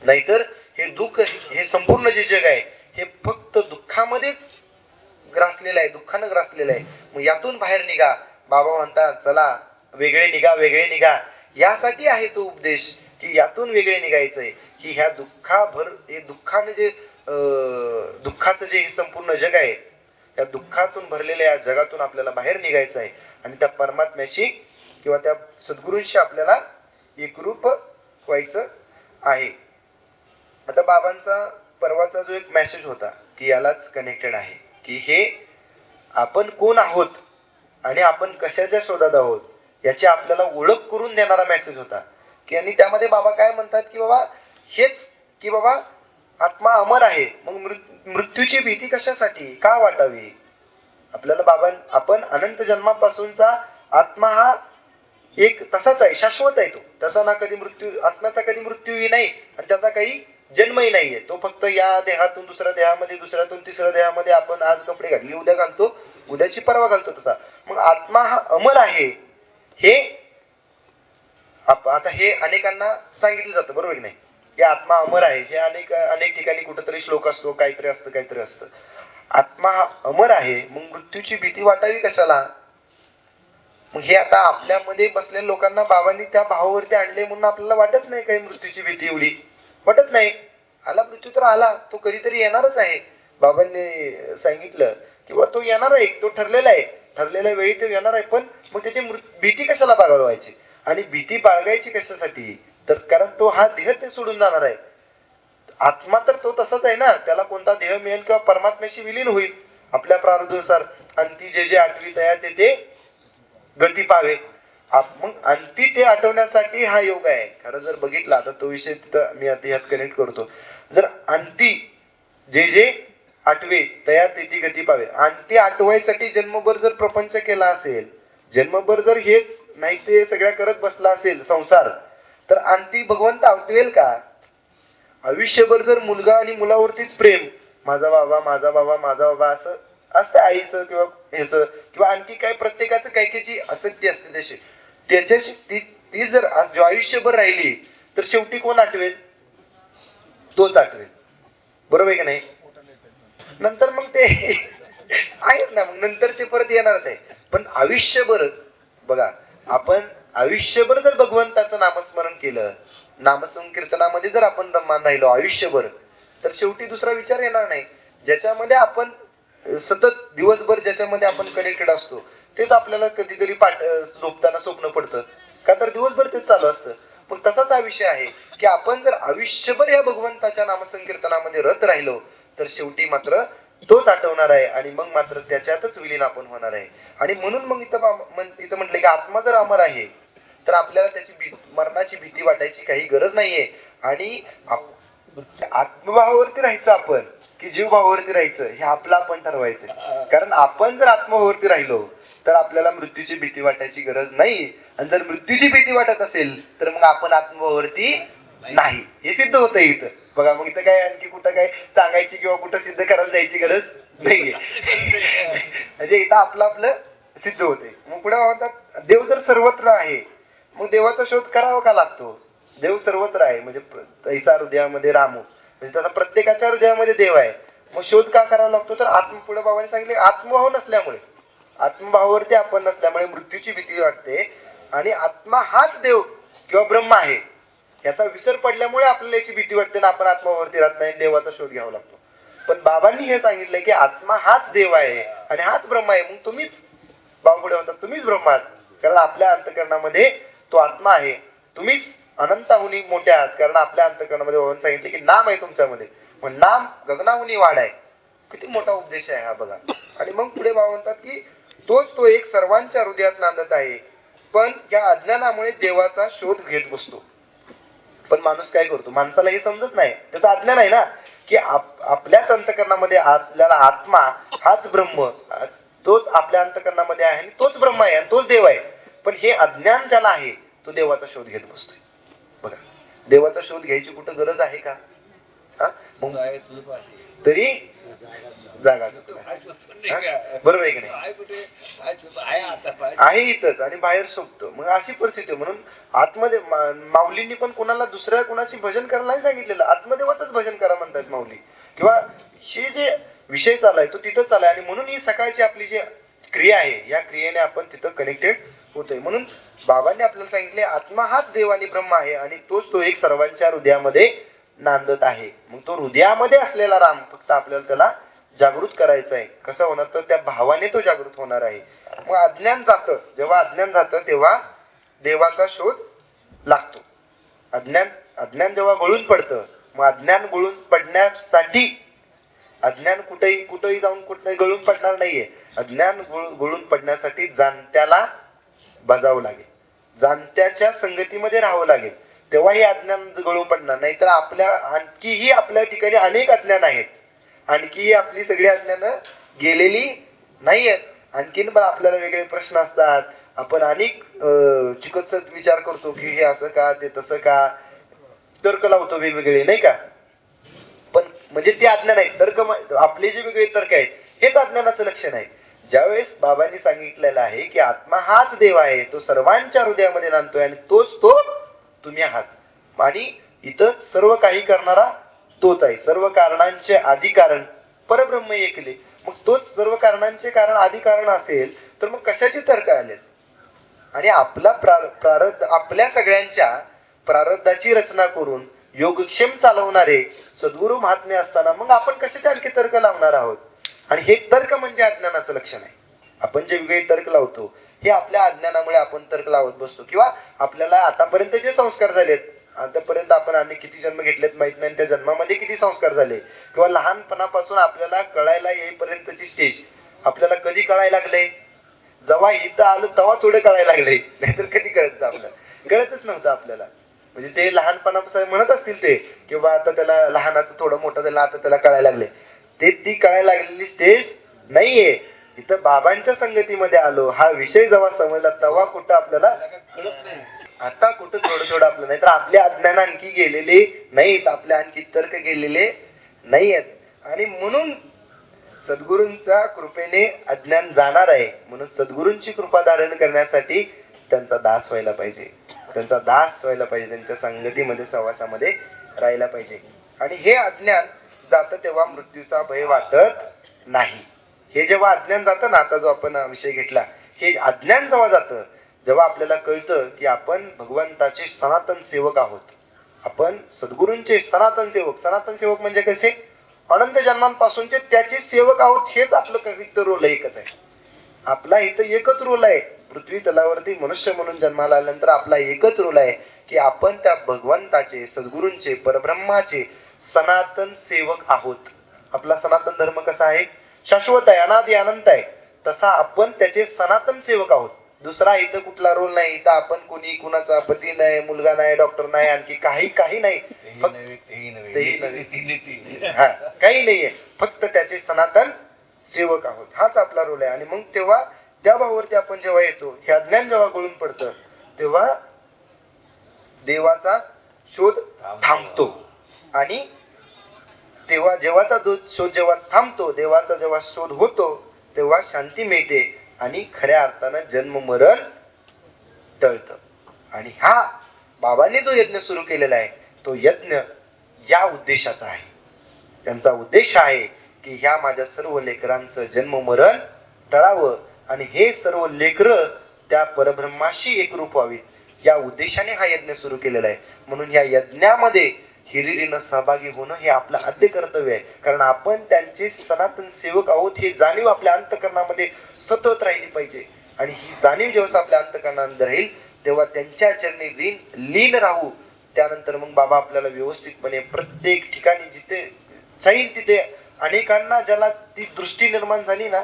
नाहीतर हे दुःख, हे संपूर्ण जे जग आहे हे फक्त दुःखामध्येच ग्रासलेलं आहे, दुःखानं ग्रासलेलं आहे. मग यातून बाहेर निघा. बाबा म्हणतात चला वेगळे निघा. यासाठी आहे तो उपदेश की यातून वेगळे निघायचंय. की ह्या दुःखाने जे दुःखाचं जे संपूर्ण जग आहे, त्या दुःखातून भरलेल्या या जगातून आपल्याला बाहेर निघायचं आहे आणि त्या परमात्म्याशी किंवा त्या सद्गुरूंशी आपल्याला एकरूप व्हायचं आहे. आता बाबांचा परवाचा जो एक मेसेज होता की यालाच कनेक्टेड आहे की हे आपण कोण आहोत आणि आपण कशाच्या शोधात आहोत याची आपल्याला ओळख करून देणारा मेसेज होता. की आणि त्यामध्ये बाबा काय म्हणतात की बाबा हेच की बाबा आत्मा अमर आहे. मग मृत्यूची भीती कशासाठी का वाटावी? आपल्याला आपण अनंत जन्मापासूनचा आत्मा हा एक तसाच आहे, शाश्वत आहे. तो त्याचा ना कधी मृत्यू, आत्म्याचा कधी मृत्यूही नाही आणि त्याचा काही जन्मही नाहीये. तो फक्त या देहातून दुसऱ्या देहामध्ये, दुसऱ्यातून तिसऱ्या देहामध्ये, आपण आज कपडे घातले उद्या घालतो, उद्याची परवा घालतो तसा. मग आत्मा हा अमर आहे हे आता हे अनेकांना सांगितलं जातं, बरोबर की नाही? की आत्मा अमर आहे, हे अनेक ठिकाणी कुठेतरी श्लोक असतो, काहीतरी असतं. आत्मा हा अमर आहे, मग मृत्यूची भीती वाटावी कशाला? मग हे आता आपल्यामध्ये बसलेल्या लोकांना बाबांनी त्या भावावरती आणले म्हणून आपल्याला वाटत नाही काही मृत्यूची भीती एवढी वाटत नाही. आला मृत्यू तर आला, तो कधीतरी येणारच आहे. बाबांनी सांगितलं किंवा तो येणार आहे, तो ठरलेला आहे, ठरलेल्या वेळी तो येणार आहे. पण मग त्याची भीती कशाला बाळगायची आणि भीती बाळगायची कशासाठी? तर कारण तो हा देह ते सोडून जाणार आहे. आत्मा तर तो तसाच आहे ना, त्याला कोणता देह मिळेल किंवा परमात्म्याशी विलीन होईल आपल्या प्रारब्धानुसार. अंती जे आठवी तया ते गती पावे. मग अंती ते आठवण्यासाठी हा योग आहे. खरं जर बघितला आता तो विषय तिथं मी आता ह्यात कनेक्ट करतो. जर अंती जे आठवे तया ते गती पावे, अंती आठवायसाठी जन्मभर जर प्रपंच केला असेल, जन्मभर जर हेच नाही ते सगळ्या करत बसला असेल संसार, तर अंती भगवंत आठवेल का? आयुष्यभर जर मुलगा आणि मुलावरतीच प्रेम, माझा बाबा असं असतं आईचं किंवा ह्याचं, किंवा आणखी काय प्रत्येकाचं काही काहीची आसक्ती असते तशी, त्याच्याशी ती जर आयुष्यभर राहिली तर शेवटी कोण आठवेल? तोच आठवेल, बरोबर आहे की नाही? नंतर मग ते आहेच ना, मग नंतर ते परत येणारच आहे. पण आयुष्यभर बघा, आपण आयुष्यभर जर भगवंताचं नामस्मरण केलं, नामसंकीर्तनामध्ये जर आपण रममान राहिलो आयुष्यभर, तर शेवटी दुसरा विचार येणार नाही. ज्याच्यामध्ये आपण सतत दिवसभर ज्याच्यामध्ये आपण कनेक्टेड असतो तेच आपल्याला कधीतरी झोपताना स्वप्न पडतं का, तर दिवसभर तेच चालू असतं. मग तसाच हा विषय आहे की आपण जर आयुष्यभर या भगवंताच्या नामसंकीर्तनामध्ये रत राहिलो तर शेवटी मात्र तोच आठवणार आहे आणि मग मात्र त्याच्यातच विलीन आपण होणार आहे. आणि म्हणून मग इथं म्हटलं की आत्मा जर अमर आहे तर आपल्याला त्याची मरणाची भीती वाटायची काही गरज नाहीये. आणि आत्मभावावरती राहायचं आपण की जीवभावावरती राहायचं हे आपलं आपण ठरवायचं. कारण आपण जर आत्मभावावरती राहिलो तर आपल्याला मृत्यूची भीती वाटायची गरज नाही. आणि जर मृत्यूची भीती वाटत असेल तर मग आपण आत्मभावावरती नाही, हे सिद्ध होतं इथं. बघा, मग इथं काय आणखी कुठं काय सांगायची किंवा कुठं सिद्ध करायला जायची गरज नाहीये. म्हणजे इथं आपलं सिद्ध होते. मग पुढे म्हणतात देव जर सर्वत्र आहे मग देवाचा शोध करावा का लागतो? देव सर्वत्र आहे म्हणजे तैसा हृदयामध्ये रामू, म्हणजे तसा प्रत्येकाच्या हृदयामध्ये देव आहे. मग शोध का करावा लागतो? तर पुढे बाबांनी सांगितले आत्मभाव नसल्यामुळे, आत्मभावावरती आपण नसल्यामुळे मृत्यूची भीती वाटते. आणि आत्मा हाच देव किंवा ब्रह्म आहे याचा विसर पडल्यामुळे आपल्याला याची भीती वाटते ना, आपण आत्मावरती राहत नाही, देवाचा शोध घ्यावा लागतो. पण बाबांनी हे सांगितलंय की आत्मा हाच देव आहे आणि हाच ब्रह्म आहे. मग तुम्हीच, बाबा पुढे म्हणतात तुम्हीच ब्रह्म आहात, कारण आपल्या अंतःकरणामध्ये तो आत्मा आहे. तुम्हीच अनंताहुनी मोठ्या आहात, कारण आपल्या अंतःकरणामध्ये बाबांनी सांगितले की नाम आहे तुमच्यामध्ये, पण नाम गगनाहुनी वाढ आहे. किती मोठा उपदेश आहे हा बघा. आणि मग पुढे बाबा म्हणतात की तोच तो एक सर्वांच्या हृदयात नांदत आहे, पण या अज्ञानामुळे देवाचा शोध घेत बसतो. पण माणूस काय करतो? माणसाला हे समजत नाही, त्याचा अज्ञान आहे ना, की आपल्याच अंतःकरणामध्ये आपल्याला आत्मा हाच ब्रह्म, तोच आपल्या अंतःकरणामध्ये आहे आणि तोच ब्रह्म आहे आणि तोच देव आहे. पण हे अज्ञान ज्याला आहे तो देवाचा शोध घेत बसतोय. बघा, देवाचा शोध घ्यायची कुठं गरज आहे का? तरी जागा बरोबर आहे की नाही? आहे इथंच आणि बाहेर शोधतो. मग अशी परिस्थिती. म्हणून आतमध्ये माऊलींनी पण कोणाला दुसऱ्या कोणाची भजन करायला नाही सांगितलेलं, आत्मदेवाचंच भजन करा म्हणतात माऊली. किंवा हे जे विषय चालाय तो तिथं चालाय. आणि म्हणून ही सकाळची आपली जी क्रिया आहे या क्रियेने आपण तिथं कनेक्टेड होतोय. म्हणून बाबांनी आपल्याला सांगितले आत्मा हाच देव आणि ब्रह्म आहे आणि तोच तो एक सर्वांच्या हृदयामध्ये नांदत आहे. मग तो हृदयामध्ये असलेला राम फक्त आपल्याला त्याला जागृत करायचं आहे. कसं होणार? तर त्या भावाने तो जागृत होणार आहे. मग अज्ञान जातं, जेव्हा अज्ञान जातं तेव्हा देवाचा शोध लागतो. अज्ञान जेव्हा गळून पडतं, मग अज्ञान गळून पडण्यासाठी अज्ञान कुठेही जाऊन कुठेही गळून पडणार नाहीये. अज्ञान गळून पडण्यासाठी जाणत्याला बजावं लागेल, जाणत्याच्या संगतीमध्ये राहावं लागेल, तेव्हा हे अज्ञान गळून पडणार. नाही तर आणखीही आपल्या ठिकाणी अनेक अज्ञान आहेत आणखी आपली सगळी अज्ञानं गेलेली नाहीयेत. आणखीन पण आपल्याला वेगळे प्रश्न असतात. आपण अनेक चिकित्सक विचार करतो की हे असं का, ते तसं का, तर्क लावतो वेगवेगळे, नाही का. पण म्हणजे ते अज्ञान आहे. तर्क आपले जे वेगळे तर्क आहेत हेच अज्ञानाचं लक्षण आहे. ज्यावेळेस बाबांनी सांगितलेलं आहे की आत्मा हाच देव आहे, तो सर्वांच्या हृदयामध्ये नांदतोय आणि तोच तो तुम्ही आहात, आणि इथं सर्व काही करणारा तोच आहे. सर्व कारणांचे आदी कारण परब्रह्म एकले. मग तोच सर्व कारणांचे कारण आदी कारण असेल तर मग कशाचे तर्क आलेत. आणि आपला प्रारब्ध, आपल्या सगळ्यांच्या प्रारब्धाची रचना करून योगक्षेम चालवणारे सद्गुरू महात्मे असताना मग आपण कशाचे आणखी तर्क लावणार आहोत. आणि हे तर्क म्हणजे अज्ञानाचं लक्षण आहे. आपण जे वेगळे तर्क लावतो हे आपल्या अज्ञानामुळे आपण तर्क लावत बसतो. किंवा आपल्याला आतापर्यंत जे संस्कार झालेत, आतापर्यंत आपण अनेक किती जन्म घेतलेत माहित नाही, त्या जन्मामध्ये किती संस्कार झाले, किंवा लहानपणापासून आपल्याला कळायला येईपर्यंतची स्टेज आपल्याला कधी कळायला लागले, जेव्हा इथं आलो तेव्हा थोडं कळायला लागले, नाहीतर कधी कळत आपल्याला कळतच नव्हतं आपल्याला. म्हणजे ते लहानपणापासून म्हणत असतील ते किंवा आता त्याला लहानाचं थोडं मोठं झालं आता त्याला कळायला लागले, ते ती कळायला लागलेली स्टेज नाहीये. इथं बाबांच्या संगतीमध्ये आलो, हा विषय जेव्हा समजला तेव्हा कुठं आपल्याला आता कुठं थोडं थोडं आपलं, नाही तर आपले अज्ञान आणखी गेलेले नाहीत, आपले आणखी तर्क गेलेले नाहीयेत. आणि म्हणून सद्गुरूंच्या कृपेने अज्ञान जाणार आहे. म्हणून सद्गुरूंची कृपा धारण करण्यासाठी त्यांचा दास व्हायला पाहिजे, त्यांचा दास व्हायला पाहिजे, त्यांच्या संगतीमध्ये सहवासामध्ये राहायला पाहिजे. आणि हे अज्ञान जातं तेव्हा मृत्यूचा भय वाटत नाही. हे जेव्हा अज्ञान जातं ना, आता जो आपण विषय घेतला, हे अज्ञान जेव्हा जातं, जेव्हा आपल्याला कळतं की आपण भगवंताचे सनातन सेवक आहोत, आपण सद्गुरूंचे सनातन सेवक. सनातन सेवक म्हणजे कसे, अनंत जन्मांपासूनचे त्याचे सेवक आहोत. हेच आपलं काही रोल एकच आहे. आपला इथं एकच रोल आहे. पृथ्वी तलावरती मनुष्य म्हणून जन्माला आल्यानंतर आपला एकच रोल आहे की आपण त्या भगवंताचे, सद्गुरूंचे, परब्रह्माचे सनातन सेवक आहोत. आपला सनातन धर्म कसा आहे, शाश्वत आहे, अनादि अनंत आहे. तसा आपण त्याचे सनातन सेवक आहोत. दुसरा इथं कुठला रोल नाही. इथं आपण कुणी कुणाचा पती नाही, मुलगा नाही, डॉक्टर नाही, आणखी काही नाही, हा काही नाहीये. फक्त त्याचे सनातन सेवक आहोत, हाच आपला रोल आहे. आणि मग तेव्हा त्या भावावरती आपण जेव्हा येतो, हे अज्ञान जेव्हा गळून पडतं, तेव्हा देवाचा शोध थांबतो. आणि तेव्हा देवाचा शोध जेव्हा थांबतो, देवाचा जेव्हा शोध होतो, तेव्हा शांती मिळते आणि खऱ्या अर्थानं जन्म मरण टळतं. आणि हा बाबांनी जो यज्ञ सुरू केलेला आहे तो यज्ञ या उद्देशाचा आहे. त्यांचा उद्देश आहे की ह्या माझ्या सर्व लेकरांचं जन्म मरण टळावं आणि हे सर्व लेकरं त्या परब्रह्माशी एकरूप व्हावीत, या उद्देशाने हा यज्ञ सुरू केलेला आहे. म्हणून या यज्ञामध्ये हिरिरीनं सहभागी होणं हे आपलं आद्य कर्तव्य आहे. कारण आपण त्यांचे सनातन सेवक आहोत हे जाणीव आपल्या अंतःकरणामध्ये सतत राहिली पाहिजे. आणि ही जाणीव जेव्हा आपल्या अंतःकरणामध्ये राहील तेव्हा त्यांच्या चरणी लीन राहू. त्यानंतर मग बाबा आपल्याला व्यवस्थितपणे प्रत्येक ठिकाणी जिथे जाईल तिथे अनेकांना ज्याला ती दृष्टी निर्माण झाली ना,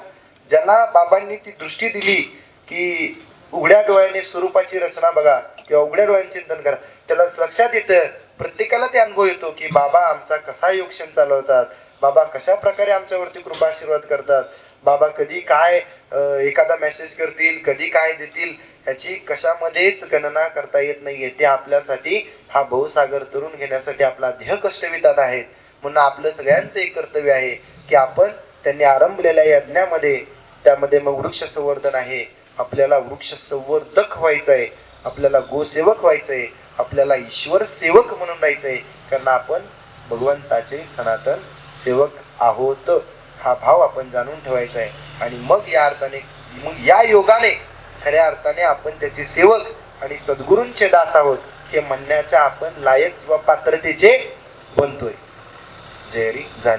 ज्याला बाबांनी ती दृष्टी दिली की उघड्या डोळ्याने स्वरूपाची रचना बघा किंवा उघड्या डोळ्याने चिंतन करा, त्याला लक्षात येतं, प्रत्येकाला ते अनुभव येतो की बाबा आमचा कसा योगक्षेम चालवतात, बाबा कशा प्रकारे आमच्यावरती कृपा आशीर्वाद करतात, बाबा कधी काय एखादा मेसेज करतील, कधी काय देतील, ह्याची कशामध्येच गणना करता येत नाहीये. ते आपल्यासाठी हा भवसागर तरुण घेण्यासाठी आपला देह कष्टवितात आहेत. म्हणून आपलं सगळ्यांचं एक कर्तव्य आहे की आपण त्यांनी आरंभलेल्या यज्ञामध्ये, त्यामध्ये मग वृक्ष संवर्धन आहे, आपल्याला वृक्ष संवर्धक व्हायचं आहे, आपल्याला गोसेवक व्हायचं आहे, आपल्याला ईश्वर सेवक म्हणून राहायचं आहे. कारण आपण भगवंताचे सनातन सेवक आहोत, हा भाव आपण जाणून ठेवायचा आहे. आणि मग या अर्थाने, मग या योगाने खऱ्या अर्थाने आपण त्याचे सेवक आणि सद्गुरूंचे दास आहोत हे म्हणण्याच्या आपण लायक किंवा पात्रतेचे बनतोय. जय हरी. झाले.